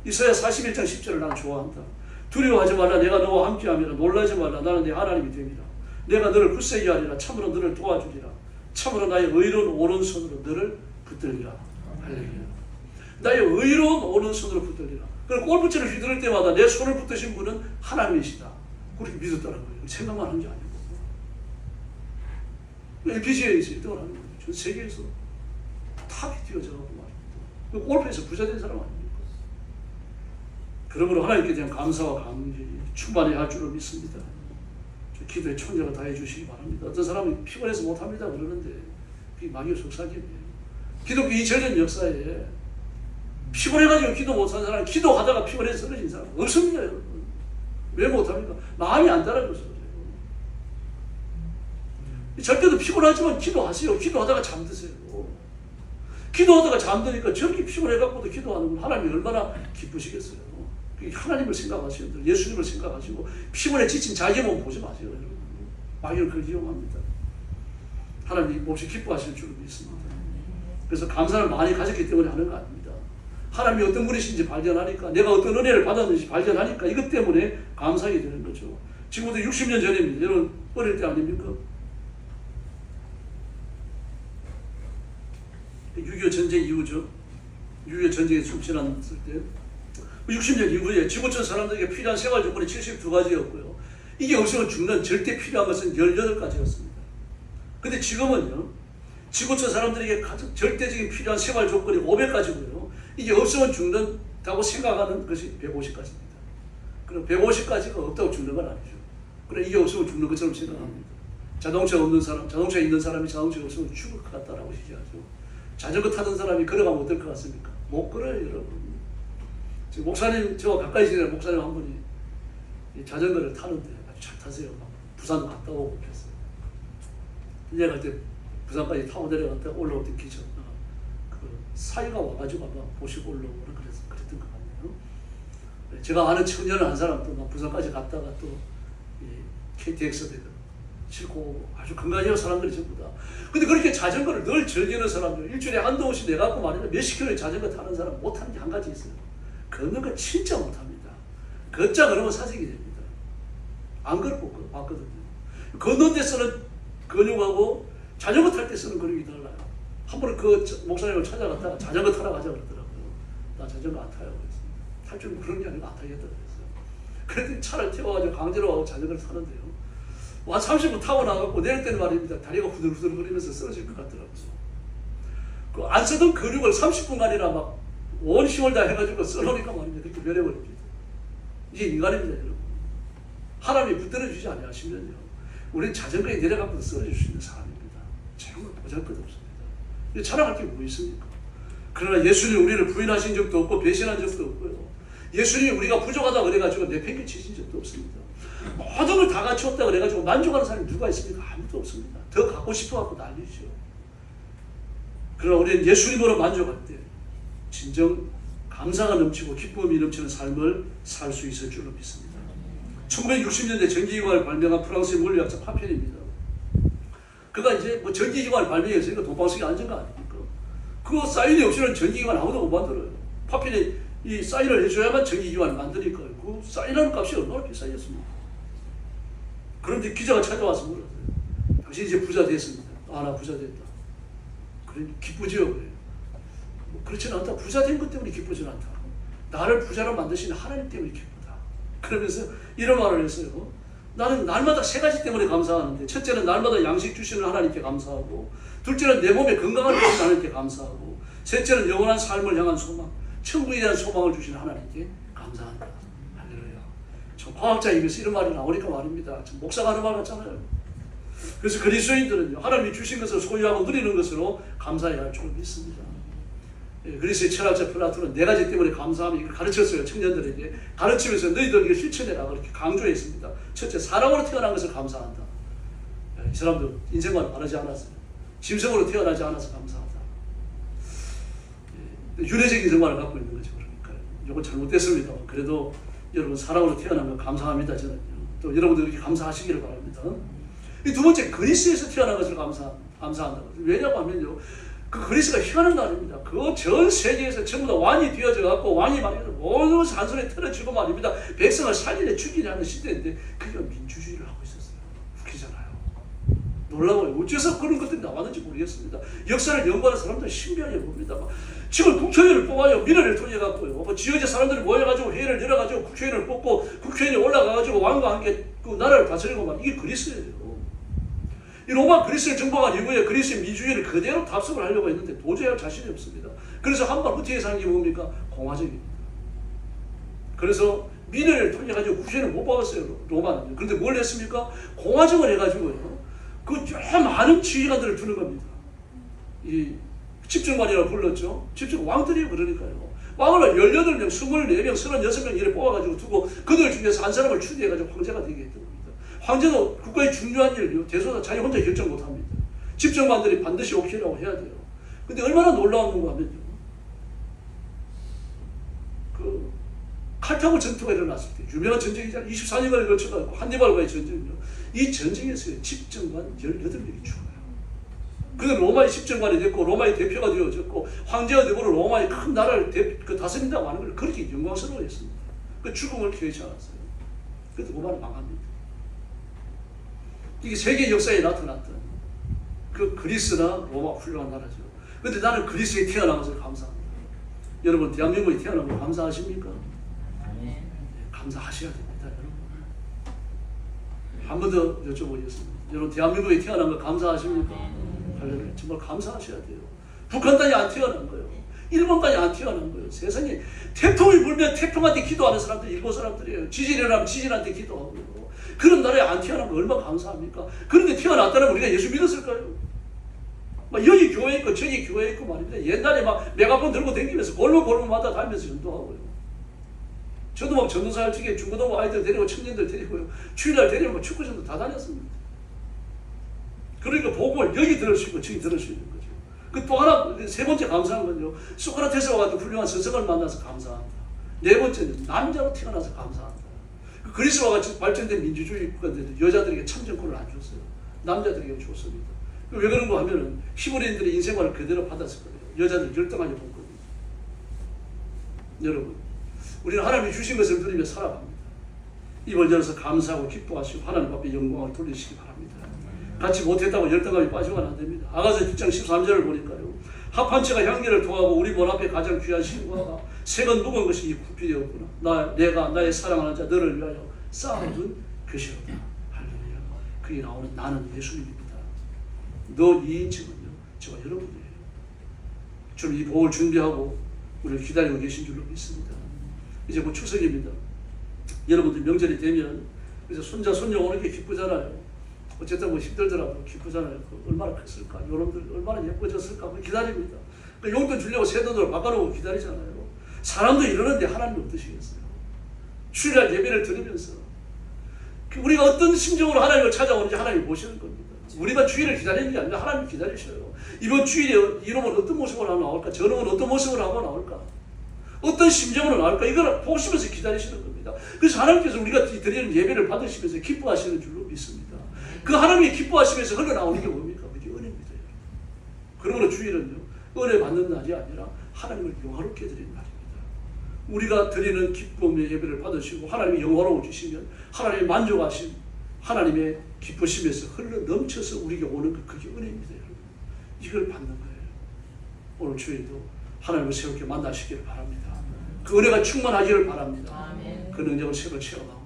이사야 41장 10절을 난 좋아한다. 두려워하지 말라. 내가 너와 함께하리라. 놀라지 말라. 나는 내 하나님이 됨이라. 내가 너를 굳세게 하리라. 참으로 너를 도와주리라. 참으로 나의 의로운 오른손으로 너를 붙들리라. 할렐루야. 나의 의로운 오른손으로 붙들리라. 그리고 골프채를 휘두를 때마다 내 손을 붙드신 분은 하나님이시다. 그렇게 믿었다는 거예요. 생각만 한 게 아니고. LPGA에서 1등을 하는 거예요. 전 세계에서 탑이 뛰어져가고 말입니다. 골프에서 부자 된 사람 아닙니까? 그러므로 하나님께 대한 감사와 감격이 충만해야 할 줄로 믿습니다. 기도에 총력을 다해 주시기 바랍니다. 어떤 사람은 피곤해서 못합니다 그러는데 그게 마귀의 속삭임이에요. 기독교 2000년 역사에 피곤해가지고 기도 못하는 사람, 기도하다가 피곤해서 쓰러진 사람 없습니다. 여러분. 왜 못합니까? 마음이 안 따라줘서 그래요. 절대로 피곤하지만 기도하세요. 기도하다가 잠드세요. 기도하다가 잠드니까 저렇게 피곤해갖고도 기도하는 건 하나님이 얼마나 기쁘시겠어요. 하나님을 생각하시는 분, 예수님을 생각하시고 피곤에 지친 자기 몸 보지 마세요. 여러분. 마귀를 그렇게 이용합니다. 하나님이 몹시 기뻐하실 줄 믿습니다. 그래서 감사를 많이 가졌기 때문에 하는 거 아닙니다. 하나님이 어떤 분이신지 발견하니까, 내가 어떤 은혜를 받았는지 발견하니까 이것 때문에 감사하게 되는 거죠. 지금부터 60년 전입니다. 여러분 어릴 때 아닙니까? 6.25 전쟁 이후죠. 6.25 전쟁에 참전했을 때 60년 이후에 지구촌 사람들에게 필요한 생활 조건이 72가지였고요. 이게 없으면 죽는 절대 필요한 것은 18가지였습니다. 근데 지금은요, 지구촌 사람들에게 가장 절대적인 필요한 생활 조건이 500가지고요. 이게 없으면 죽는다고 생각하는 것이 150가지입니다. 그럼 150가지가 없다고 죽는 건 아니죠. 그래 이게 없으면 죽는 것처럼 생각합니다. 자동차 없는 사람, 자동차 있는 사람이 자동차 없으면 죽을 것 같다라고 얘기하죠. 자전거 타던 사람이 걸어가면 어떨 것 같습니까? 못 걸어요, 여러분. 지금 목사님, 저와 가까이 지내는 목사님 한 분이 이 자전거를 타는데 아주 잘 타세요. 막 부산 갔다 오고 그랬어요. 내가 그때 부산까지 타고 내려갔다 올라올 때 기절. 그 사이가 와가지고 아마 보시고 올라오거나 그랬던 것 같네요. 제가 아는 청년 한 사람도 막 부산까지 갔다가 또 KTX 배를 싣고 아주 건강해요 사람들이 전부 다. 근데 그렇게 자전거를 늘 즐기는 사람들 일주일에 한두 번씩 내갖고 말이야 몇십 킬로의 자전거 타는 사람 못하는 게 한 가지 있어요. 걷는 거 진짜 못합니다. 걷자 그러면 사색이 됩니다. 안 걷고 봤거든요. 걷는 데 쓰는 근육하고 자전거 탈 때 쓰는 근육이 달라요. 한 번은 그 목사님을 찾아갔다가 자전거 타러 가자 그러더라고요. 나 자전거 안 타요 그랬어요. 탈 줄은 그런 게 아니고 안 타겠다 그랬어요. 그랬더니 차를 태워가지고 강제로 가고 자전거를 타는데요. 한 30분 타고 나가고 내릴 때는 말입니다. 다리가 후들후들거리면서 쓰러질 것 같더라고요. 그 안 쓰던 근육을 30분간이나 막 온 힘을 다 해가지고 써놓으니까 말입니다. 그렇게 변해버립니다. 이게 인간입니다, 여러분. 하나님이 붙들어 주지 아니하시면요. 우리는 자전거에 내려가면서 쓰러질 수 있는 사람입니다. 정말 보잘것 없습니다. 자랑할 게 뭐 있습니까? 그러나 예수님이 우리를 부인하신 적도 없고 배신한 적도 없고요. 예수님이 우리가 부족하다 그래가지고 내팽개치신 적도 없습니다. 모든 걸 다 갖추었다 그래가지고 만족하는 사람이 누가 있습니까? 아무도 없습니다. 더 갖고 싶어갖고 난리죠. 그러나 우리는 예수님으로 만족할 때 진정 감사가 넘치고 기쁨이 넘치는 삶을 살 수 있을 줄로 믿습니다. 1960년대 전기기관을 발명한 프랑스의 물리학자 파편입니다. 그가 이제 뭐 전기기관을 발명했으니까 돈방석이 안전 거 아닙니까? 그 사인이 없이는 전기기관 아무도 못 만들어요. 파편이 이 사인을 해줘야만 전기기관을 만드니까 그 사인하는 값이 얼마나 비싸겠습니까? 그런데 기자가 찾아와서 물었어요. 당신 이제 부자 됐습니다. 아, 나 부자 됐다. 그래 기쁘지요? 그래요. 뭐 그렇지는 않다. 부자 된 것 때문에 기쁘지는 않다. 나를 부자로 만드시는 하나님 때문에 기쁘다. 그러면서 이런 말을 했어요. 나는 날마다 세 가지 때문에 감사하는데 첫째는 날마다 양식 주시는 하나님께 감사하고 둘째는 내 몸에 건강을 주시는 하나님께 감사하고 셋째는 영원한 삶을 향한 소망, 천국에 대한 소망을 주시는 하나님께 감사한다. 할렐루야. 저 과학자 입에서 이런 말이 나오니까 말입니다. 목사가 하는 말 같잖아요. 그래서 그리스도인들은요, 하나님이 주신 것을 소유하고 누리는 것으로 감사해야 할 줄 믿습니다. 그리스의 철학자 플라톤은 네 가지 때문에 감사함이 이걸 가르쳤어요. 청년들에게 가르치면서 너희들 이걸 실천해라 그렇게 강조했습니다. 첫째, 사람으로 태어난 것을 감사한다. 이 사람도 인생과는 다르지 않았어요. 짐승으로 태어나지 않아서 감사하다. 윤회적인 생활을 갖고 있는 거죠. 그러니까 이건 잘못됐습니다만 그래도 여러분 사람으로 태어난 거 감사합니다. 저는요. 또 여러분들 이렇게 감사하시기를 바랍니다. 이 두 번째, 그리스에서 태어난 것을 감사한다. 왜냐고 하면요, 그 그리스가 희한한 나라입니다. 그 전 세계에서 전부 다 왕이 되어져 갖고 왕이 말이죠 모든 산소에 틀어지고 말입니다. 백성을 살리려 죽이려 하는 시대인데 그게 민주주의를 하고 있었어요. 웃기잖아요. 놀라워요. 어째서 그런 것들이 나왔는지 모르겠습니다. 역사를 연구하는 사람들은 신기하게 봅니다. 지금 국회의원을 뽑아요. 민원을 통해 갖고요. 뭐 지역의 사람들이 모여가지고 회의를 열어가지고 국회의원을 뽑고 국회의원이 올라가가지고 왕과 함께 그 나라를 다스리고 말 이게 그리스예요. 이 로마 그리스를 정복한 이후에 그리스의 민주주의를 그대로 답습을 하려고 했는데 도저히 할 자신이 없습니다. 그래서 한번 어떻게 사는 게 뭡니까? 공화적입니다. 그래서 민의를 통해 가지고 국회의원을 못 뽑았어요. 로마는. 그런데 뭘 했습니까? 공화정을 해가지고요. 그 많은 지휘관들을 두는 겁니다. 이 집정관이라고 불렀죠. 집정 왕들이에요. 그러니까요. 왕을 18명, 24명, 36명 이렇게 뽑아가지고 두고 그들 중에서 한 사람을 추대해가지고 황제가 되게 했던 겁니다. 황제도 국가의 중요한 일을 대소사 자기 혼자 결정 못합니다. 집정관들이 반드시 오케이라고 해야 돼요. 근데 얼마나 놀라운 건가 하면요. 그 칼타고 전투가 일어났을 때 유명한 전쟁이잖아요. 24년간을 거쳐가지고 한니발과의 전쟁이요. 이 전쟁에서의 집정관 18명이 죽어요. 그는 로마의 집정관이 됐고 로마의 대표가 되어졌고 황제가 되고 로마의 큰 나라를 다스린다고 하는 걸 그렇게 영광스러워했습니다. 그 죽음을 기회치 않았어요. 그래서 로마는 망합니다. 이게 세계 역사에 나타났던 그 그리스나 로마 훌륭한 나라죠. 그런데 나는 그리스에 태어난 것을 감사합니다. 여러분 대한민국에 태어난 거 감사하십니까? 네, 감사하셔야 됩니다. 여러분. 한 번 더 여쭤보겠습니다. 여러분 대한민국에 태어난 거 감사하십니까? 할렐루야. 정말 감사하셔야 돼요. 북한 땅이 안 태어난 거예요. 일본 땅이 안 태어난 거예요. 세상에 태풍이 불면 태풍한테 기도하는 사람들이 일본 사람들이에요. 지진이 일어나면 지진한테 기도하고 그런 나라에 안 태어난 거 얼마나 감사합니까? 그런데 태어났다면 우리가 예수 믿었을까요? 막 여기 교회 있고 저기 교회 있고 말입니다. 옛날에 막 메가폰 들고 다니면서 골목골목마다 다니면서 전도하고요. 저도 막 전도사할 적에 중고등부 아이들 데리고 청년들 데리고요. 주일날 데리고 축구전도 다 다녔습니다. 그러니까 복음을 여기 들을 수 있고 저기 들을 수 있는 거죠. 그 또 하나 세 번째 감사한 건요. 소크라테스와 같은 훌륭한 스승을 만나서 감사합니다. 네 번째는 남자로 태어나서 감사합니다. 그리스와 같이 발전된 민주주의 국가들은 여자들에게 참정권을 안 줬어요. 남자들에게 줬습니다. 왜 그런가 하면은 히브리인들의 인생관을 그대로 받았을 거예요. 여자들 열등하게 봤거든요. 여러분, 우리는 하나님이 주신 것을 누리며 살아갑니다. 입을 열어서 감사하고 기뻐하시고 하나님 앞에 영광을 돌리시기 바랍니다. 같이 못했다고 열등감이 빠지면 안 됩니다. 아가서 6장 13절을 보니까요. 합한 채가 향기를 토하고 우리 문 앞에 가장 귀한 신과가 색은 묵은 것이 이 구피되었구나. 내가 나의 사랑하는 자 너를 위하여 쌓아둔 것이로다. 할렐루야. 그게 나오는 나는 예수님입니다. 너 2인칭은요. 저와 여러분이에요. 좀 이 복을 준비하고 우리를 기다리고 계신 줄로 믿습니다. 이제 곧 추석입니다. 여러분들 명절이 되면 이제 손자 손녀 오는 게 기쁘잖아요. 어쨌든 뭐 힘들더라도 기쁘잖아요. 얼마나 컸을까? 여러분들 얼마나 예뻐졌을까? 기다립니다. 용돈 주려고 새 돈으로 바꿔놓고 기다리잖아요. 사람도 이러는데 하나님은 어떠시겠어요? 주일날 예배를 드리면서 우리가 어떤 심정으로 하나님을 찾아오는지 하나님이 보시는 겁니다. 우리가 주일을 기다리는 게 아니라 하나님 기다리셔요. 이번 주일에 이놈은 어떤 모습으로 하고 나올까? 저놈은 어떤 모습으로 하고 나올까? 어떤 심정으로 나올까? 이걸 보시면서 기다리시는 겁니다. 그래서 하나님께서 우리가 드리는 예배를 받으시면서 기뻐하시는 줄로 믿습니다. 그 하나님이 기뻐하시면서 흘러나오는 게 뭡니까? 그게 은혜입니다. 그러므로 주일은요, 은혜 받는 날이 아니라 하나님을 영화롭게 드리는 날입니다. 우리가 드리는 기쁨의 예배를 받으시고 하나님이 영화로워지시면 하나님이 만족하신 하나님의 기쁘심에서 흘러 넘쳐서 우리에게 오는 것, 그게 은혜입니다. 여러분. 이걸 받는 거예요. 오늘 주일도 하나님을 새롭게 만나시기를 바랍니다. 그 은혜가 충만하기를 바랍니다. 아멘. 그 능력을 새로 체험하고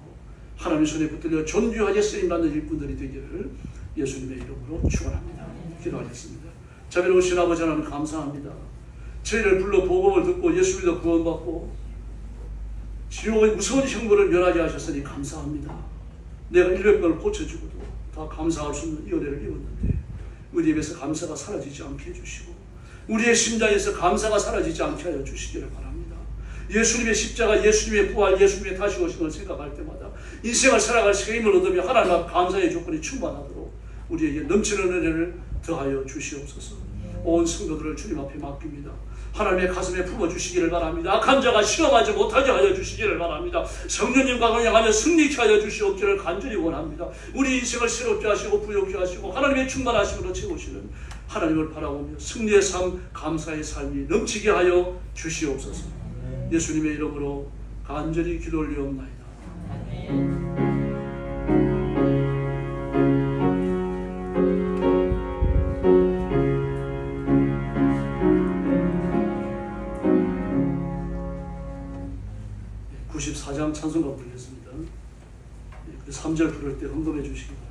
하나님의 손에 붙들려 존귀하게 쓰임받는 일꾼들이 되기를 예수님의 이름으로 축원합니다. 기도하겠습니다. 자비로우신 아버지 하나님 감사합니다. 저희를 불러 복음을 듣고 예수 믿어 구원받고 지옥의 무서운 형벌을 면하게 하셨으니 감사합니다. 내가 100번을 고쳐주고도 다 감사할 수 없는 이 은혜를 입었는데 우리 입에서 감사가 사라지지 않게 해주시고 우리의 심장에서 감사가 사라지지 않게 하여 주시기를 바랍니다. 예수님의 십자가, 예수님의 부활, 예수님의 다시 오심을 생각할 때마다 인생을 살아갈 힘을 얻으며 하나님 앞 감사의 조건이 충만하도록 우리에게 넘치는 은혜를 더하여 주시옵소서. 온 성도들을 주님 앞에 맡깁니다. 하나님의 가슴에 품어주시기를 바랍니다. 악한 자가 시험하지 못하게 하여 주시기를 바랍니다. 성령님과 동행하며 승리케 하여 주시옵기를 간절히 원합니다. 우리 인생을 새롭게 하시고 부욕케 하시고 하나님의 충만하심으로 채우시는 하나님을 바라보며 승리의 삶, 감사의 삶이 넘치게 하여 주시옵소서. 예수님의 이름으로 간절히 기도 올리옵나이다. 아멘. 94장 찬송가 부르겠습니다. 그 3절 부를 때 흥금해 주시기 바랍니다.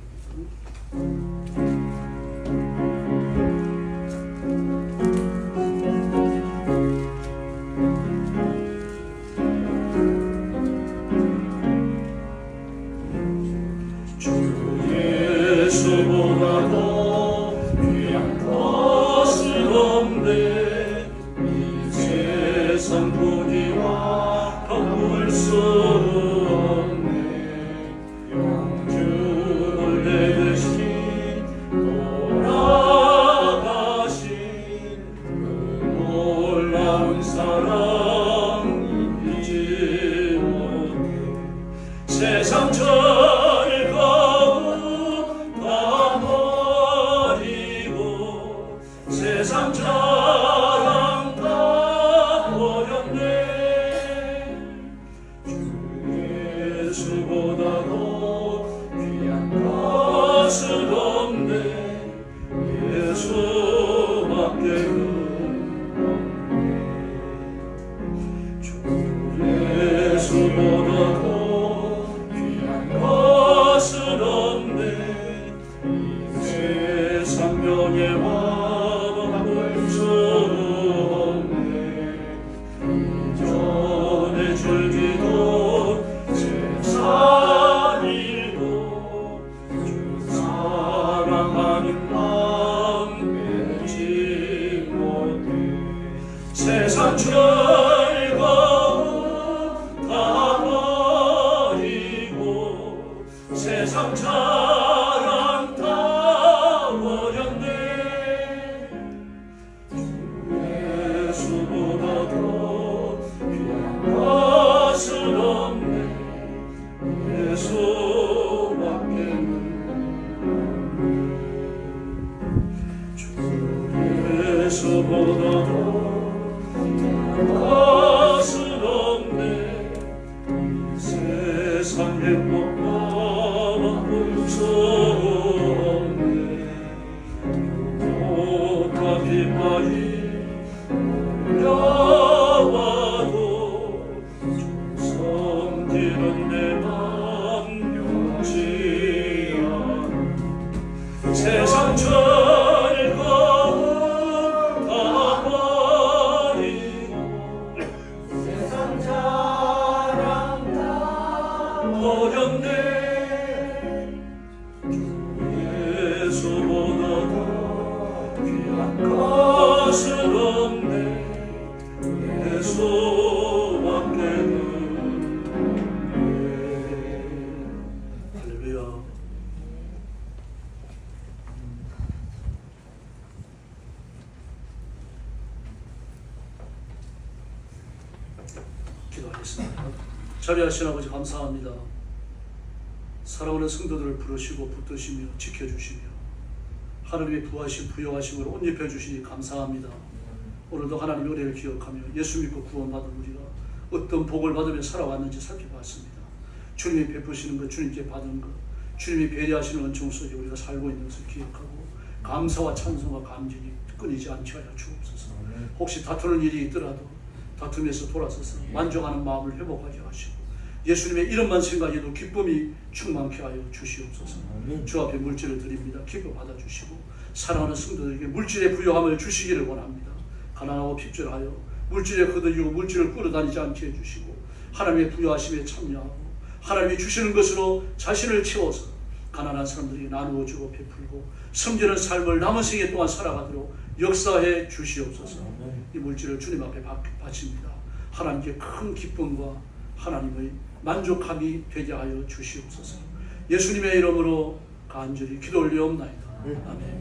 생명의 왕 세상 즐거움 다 버리고 세상 자랑 다 버렸네. 예수보다 더 귀한 것은 없네. 예수밖에는 주 예수보다 더 귀한 것은 없네. 세상 행복과 맛볼 수 없네. 욕과 비판이 올려와도 주 섬기는 내 맘 용지 않아. 세상 즐거움 다 버리고 세상 자랑 다 버렸네. 주 예수보다 더 귀한 것은 없네. 예수밖에는. 할렐루야. 기도하겠습니다. 자비하신 아버지 감사합니다. 사랑하는 성도들을 부르시고 붙드시며 지켜주시며 하나님의 부하심 부여하심으로 옷 입혀주시니 감사합니다. 오늘도 하나님의 은혜를 기억하며 예수 믿고 구원받은 우리가 어떤 복을 받으며 살아왔는지 살펴봤습니다. 주님이 베푸시는 것, 주님께 받은 것, 주님이 배려하시는 은총 속에 우리가 살고 있는 것을 기억하고 감사와 찬송과 감격이 끊이지 않게 하여 주옵소서. 혹시 다투는 일이 있더라도 다툼에서 돌아서서 만족하는 마음을 회복하게 하시고 예수님의 이름만 생각해도 기쁨이 충만케 하여 주시옵소서. 주 앞에 물질을 드립니다. 기뻐 받아주시고 사랑하는 성도들에게 물질의 부요함을 주시기를 원합니다. 가난하고 핍절하여 물질에 거들리고 물질을 끌어다니지 않게 해주시고 하나님의 부요하심에 참여하고 하나님이 주시는 것으로 자신을 채워서 가난한 사람들에게 나누어 주고 베풀고 섬기는 삶을 남은 생애 동안 살아가도록 역사해 주시옵소서. 이 물질을 주님 앞에 바칩니다. 하나님께 큰 기쁨과 하나님의 만족함이 되게 하여 주시옵소서. 예수님의 이름으로 간절히 기도 올리옵나이다. 아멘.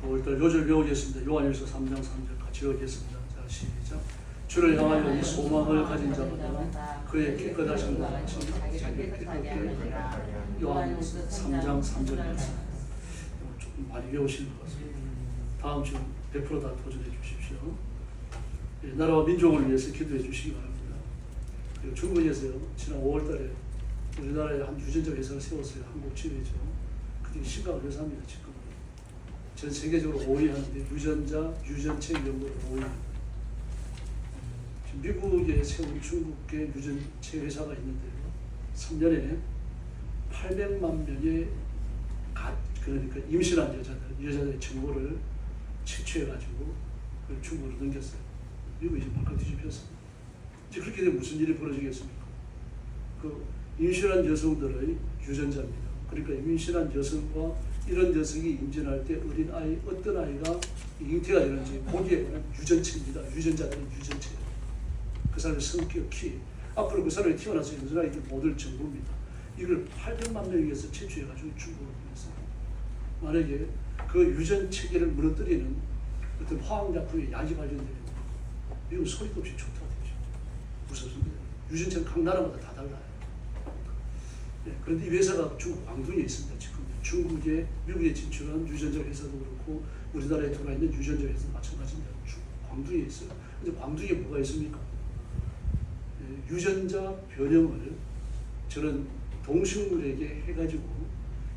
9월달 요절 배우겠습니다. 요한일서 3장 3절 같이 읽겠습니다. 자, 시작. 주를 향하여 이 소망을 가진 자마다 그의 깨끗하신 것 같이 자기를 깨끗게 하리라. 요한 3장 3절 말씀. 조금 많이 배우시는 것 같습니다. 다음 주 100% 다 도전해 주십시오. 나라와 민족을 위해서 기도해 주시기 바랍니다. 그리고 중국에서요, 지난 5월달에 우리나라에 한 유전자 회사를 세웠어요. 한국 지회죠. 그게 심각한 회사입니다. 지금 전 세계적으로 5위 하는데 유전자, 유전체 연구로 5위입니다. 미국에 세운 중국계 유전체 회사가 있는데요. 3년에 800만 명의 그러니까 임신한 여자들의 정보를 채취해가지고 그걸 중국으로 넘겼어요. 미국이 지금 발칵 뒤집혔습니다. 이제 그렇게 되면 무슨 일이 벌어지겠습니까? 그 임신한 여성들의 유전자입니다. 그러니까 임신한 여성과 이런 여성이 임신할 때 어린 아이, 어떤 아이가 잉태가 되는지 보기에 관한 유전체입니다. 유전자들은 유전체. 그 사람의 성격, 키, 앞으로 그 사람이 태어나서 여전하게 모든 정보입니다. 이걸 800만 명에서 채취해가지고 중국으로 보냈어요. 만약에 그 유전 체계를 무너뜨리는 어떤 화학약품의 약이 발견되면 미국 소리도 없이 초토화되죠. 무섭습니다. 유전체는 각 나라마다 다 달라요. 네, 그런데 이 회사가 중국 광둥에 있습니다. 지금 중국에 미국에 진출한 유전자 회사도 그렇고 우리나라에 들어와 있는 유전자 회사도 마찬가지입니다. 광둥에 있어요. 근데 광둥에 뭐가 있습니까? 네, 유전자 변형을 저는 동식물에게 해가지고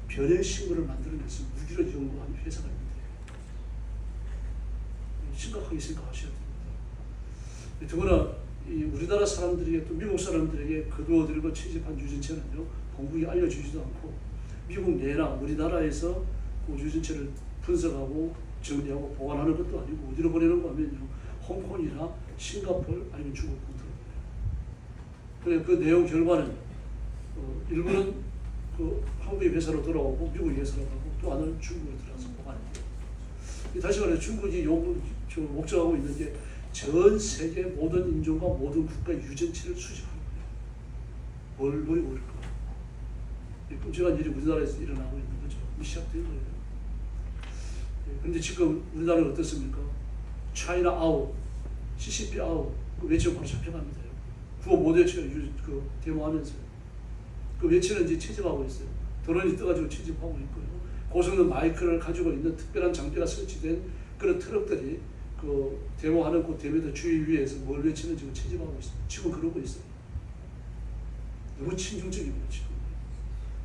변형식물을 만들어내서 무기로 연구하는 회사가 있는데 심각하게 생각하셔야 됩니다. 더구나 이 우리나라 사람들에게 또 미국 사람들에게 거두어들이고 채집한 유전체는요 공국이 알려주지도 않고 미국 내나 우리나라에서 그 유전체를 분석하고 정리하고 보관하는 것도 아니고 어디로 보내는 거 하면요 홍콩이나 싱가포르 아니면 중국 본토로 보내요. 그래 그 내용 결과는 일부는 그 한국의 회사로 돌아오고 미국의 회사로 가고 또 하나는 중국으로 들어가서 보관해요. 다시 말해 중국이 목적하고 있는 게 전 세계 모든 인종과 모든 국가의 유전체를 수집하는 거예요. 뭘 모를까? 이 끔찍한 일이 우리나라에서 일어나고 있는 거죠. 시작된 거예요. 그런데 지금 우리나라는 어떻습니까? 차이나 아웃, CCP 아웃 그 외치고 바로 잡혀갑니다. 구호 못 외쳐요. 그 데모하면서 그 외치는 이제 채집하고 있어요. 드론이 떠가지고 채집하고 있고요. 고성능 마이크를 가지고 있는 특별한 장비가 설치된 그런 트럭들이 그 데모하는 그 데모터 주위 위에서 뭘 외치는 지금 채집하고 있어요. 지금 그러고 있어요. 너무 친중적이고요 지금.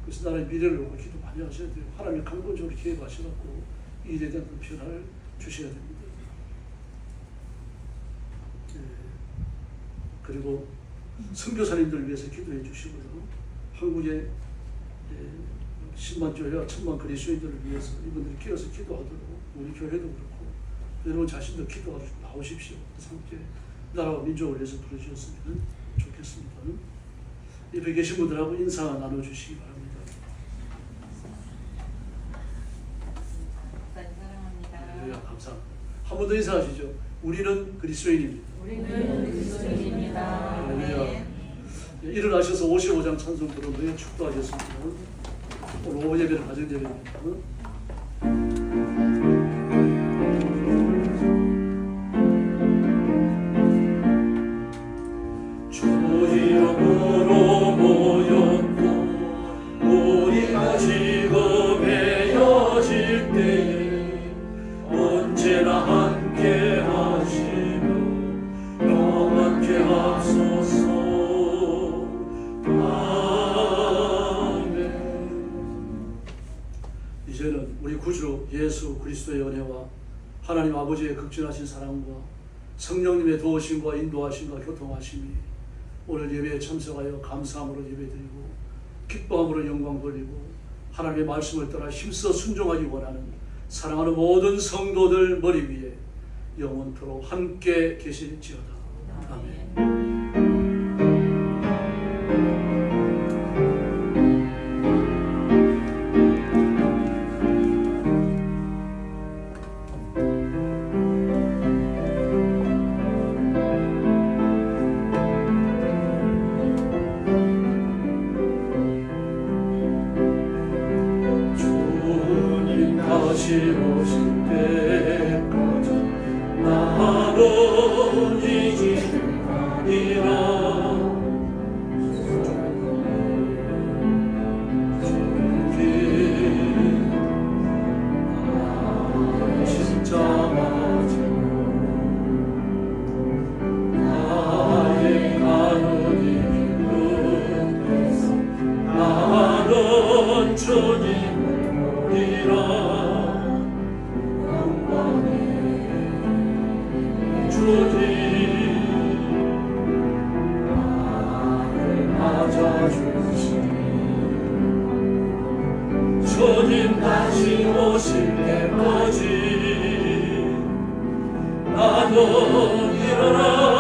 그래서 나라의 미래를 놓고 기도 많이 하셔야 돼요. 하나님이 강권적으로 개입하셔갖고 이 일에 대한 변화를 주셔야 됩니다. 네. 그리고 선교사님들을 위해서 기도해 주시고요. 한국의 10만 교회와 1000만 그리스도인들을 위해서 이분들이 끼어서 기도하도록 우리 교회도 그렇고 여러분 자신도 기도하러 나오십시오. 함께 나라와 민족을 위해서 부르셨으면 좋겠습니다. 옆에 계신 분들하고 인사 나눠주시기 바랍니다. 네, 감사합니다. 한 번 더 인사하시죠. 우리는 그리스도인입니다. 우리는 그리스도인입니다. 네. 일어나셔서 55장 찬송 부르며 축도하셨습니다. 오늘 오후 예배는 가정 예배입니다. 주 이름으로 모였고 우리가 지금 헤어질 때에 언제나 함께 하시며 영원케 하소서. 이제는 우리 구주 예수 그리스도의 은혜와 하나님 아버지의 극진하신 사랑과 성령님의 도우심과 인도하심과 교통하심이 오늘 예배에 참석하여 감사함으로 예배드리고 기뻐함으로 영광 돌리고 하나님의 말씀을 따라 힘써 순종하기 원하는 사랑하는 모든 성도들 머리 위에 영원토록 함께 계실지어다. 아멘. 다시 오실 때까지 나는 이기리라. 진짜 나의 가는 이 끝에서 나는 주님을 보리라. 주님 다시 오실 때까지 나는 일어나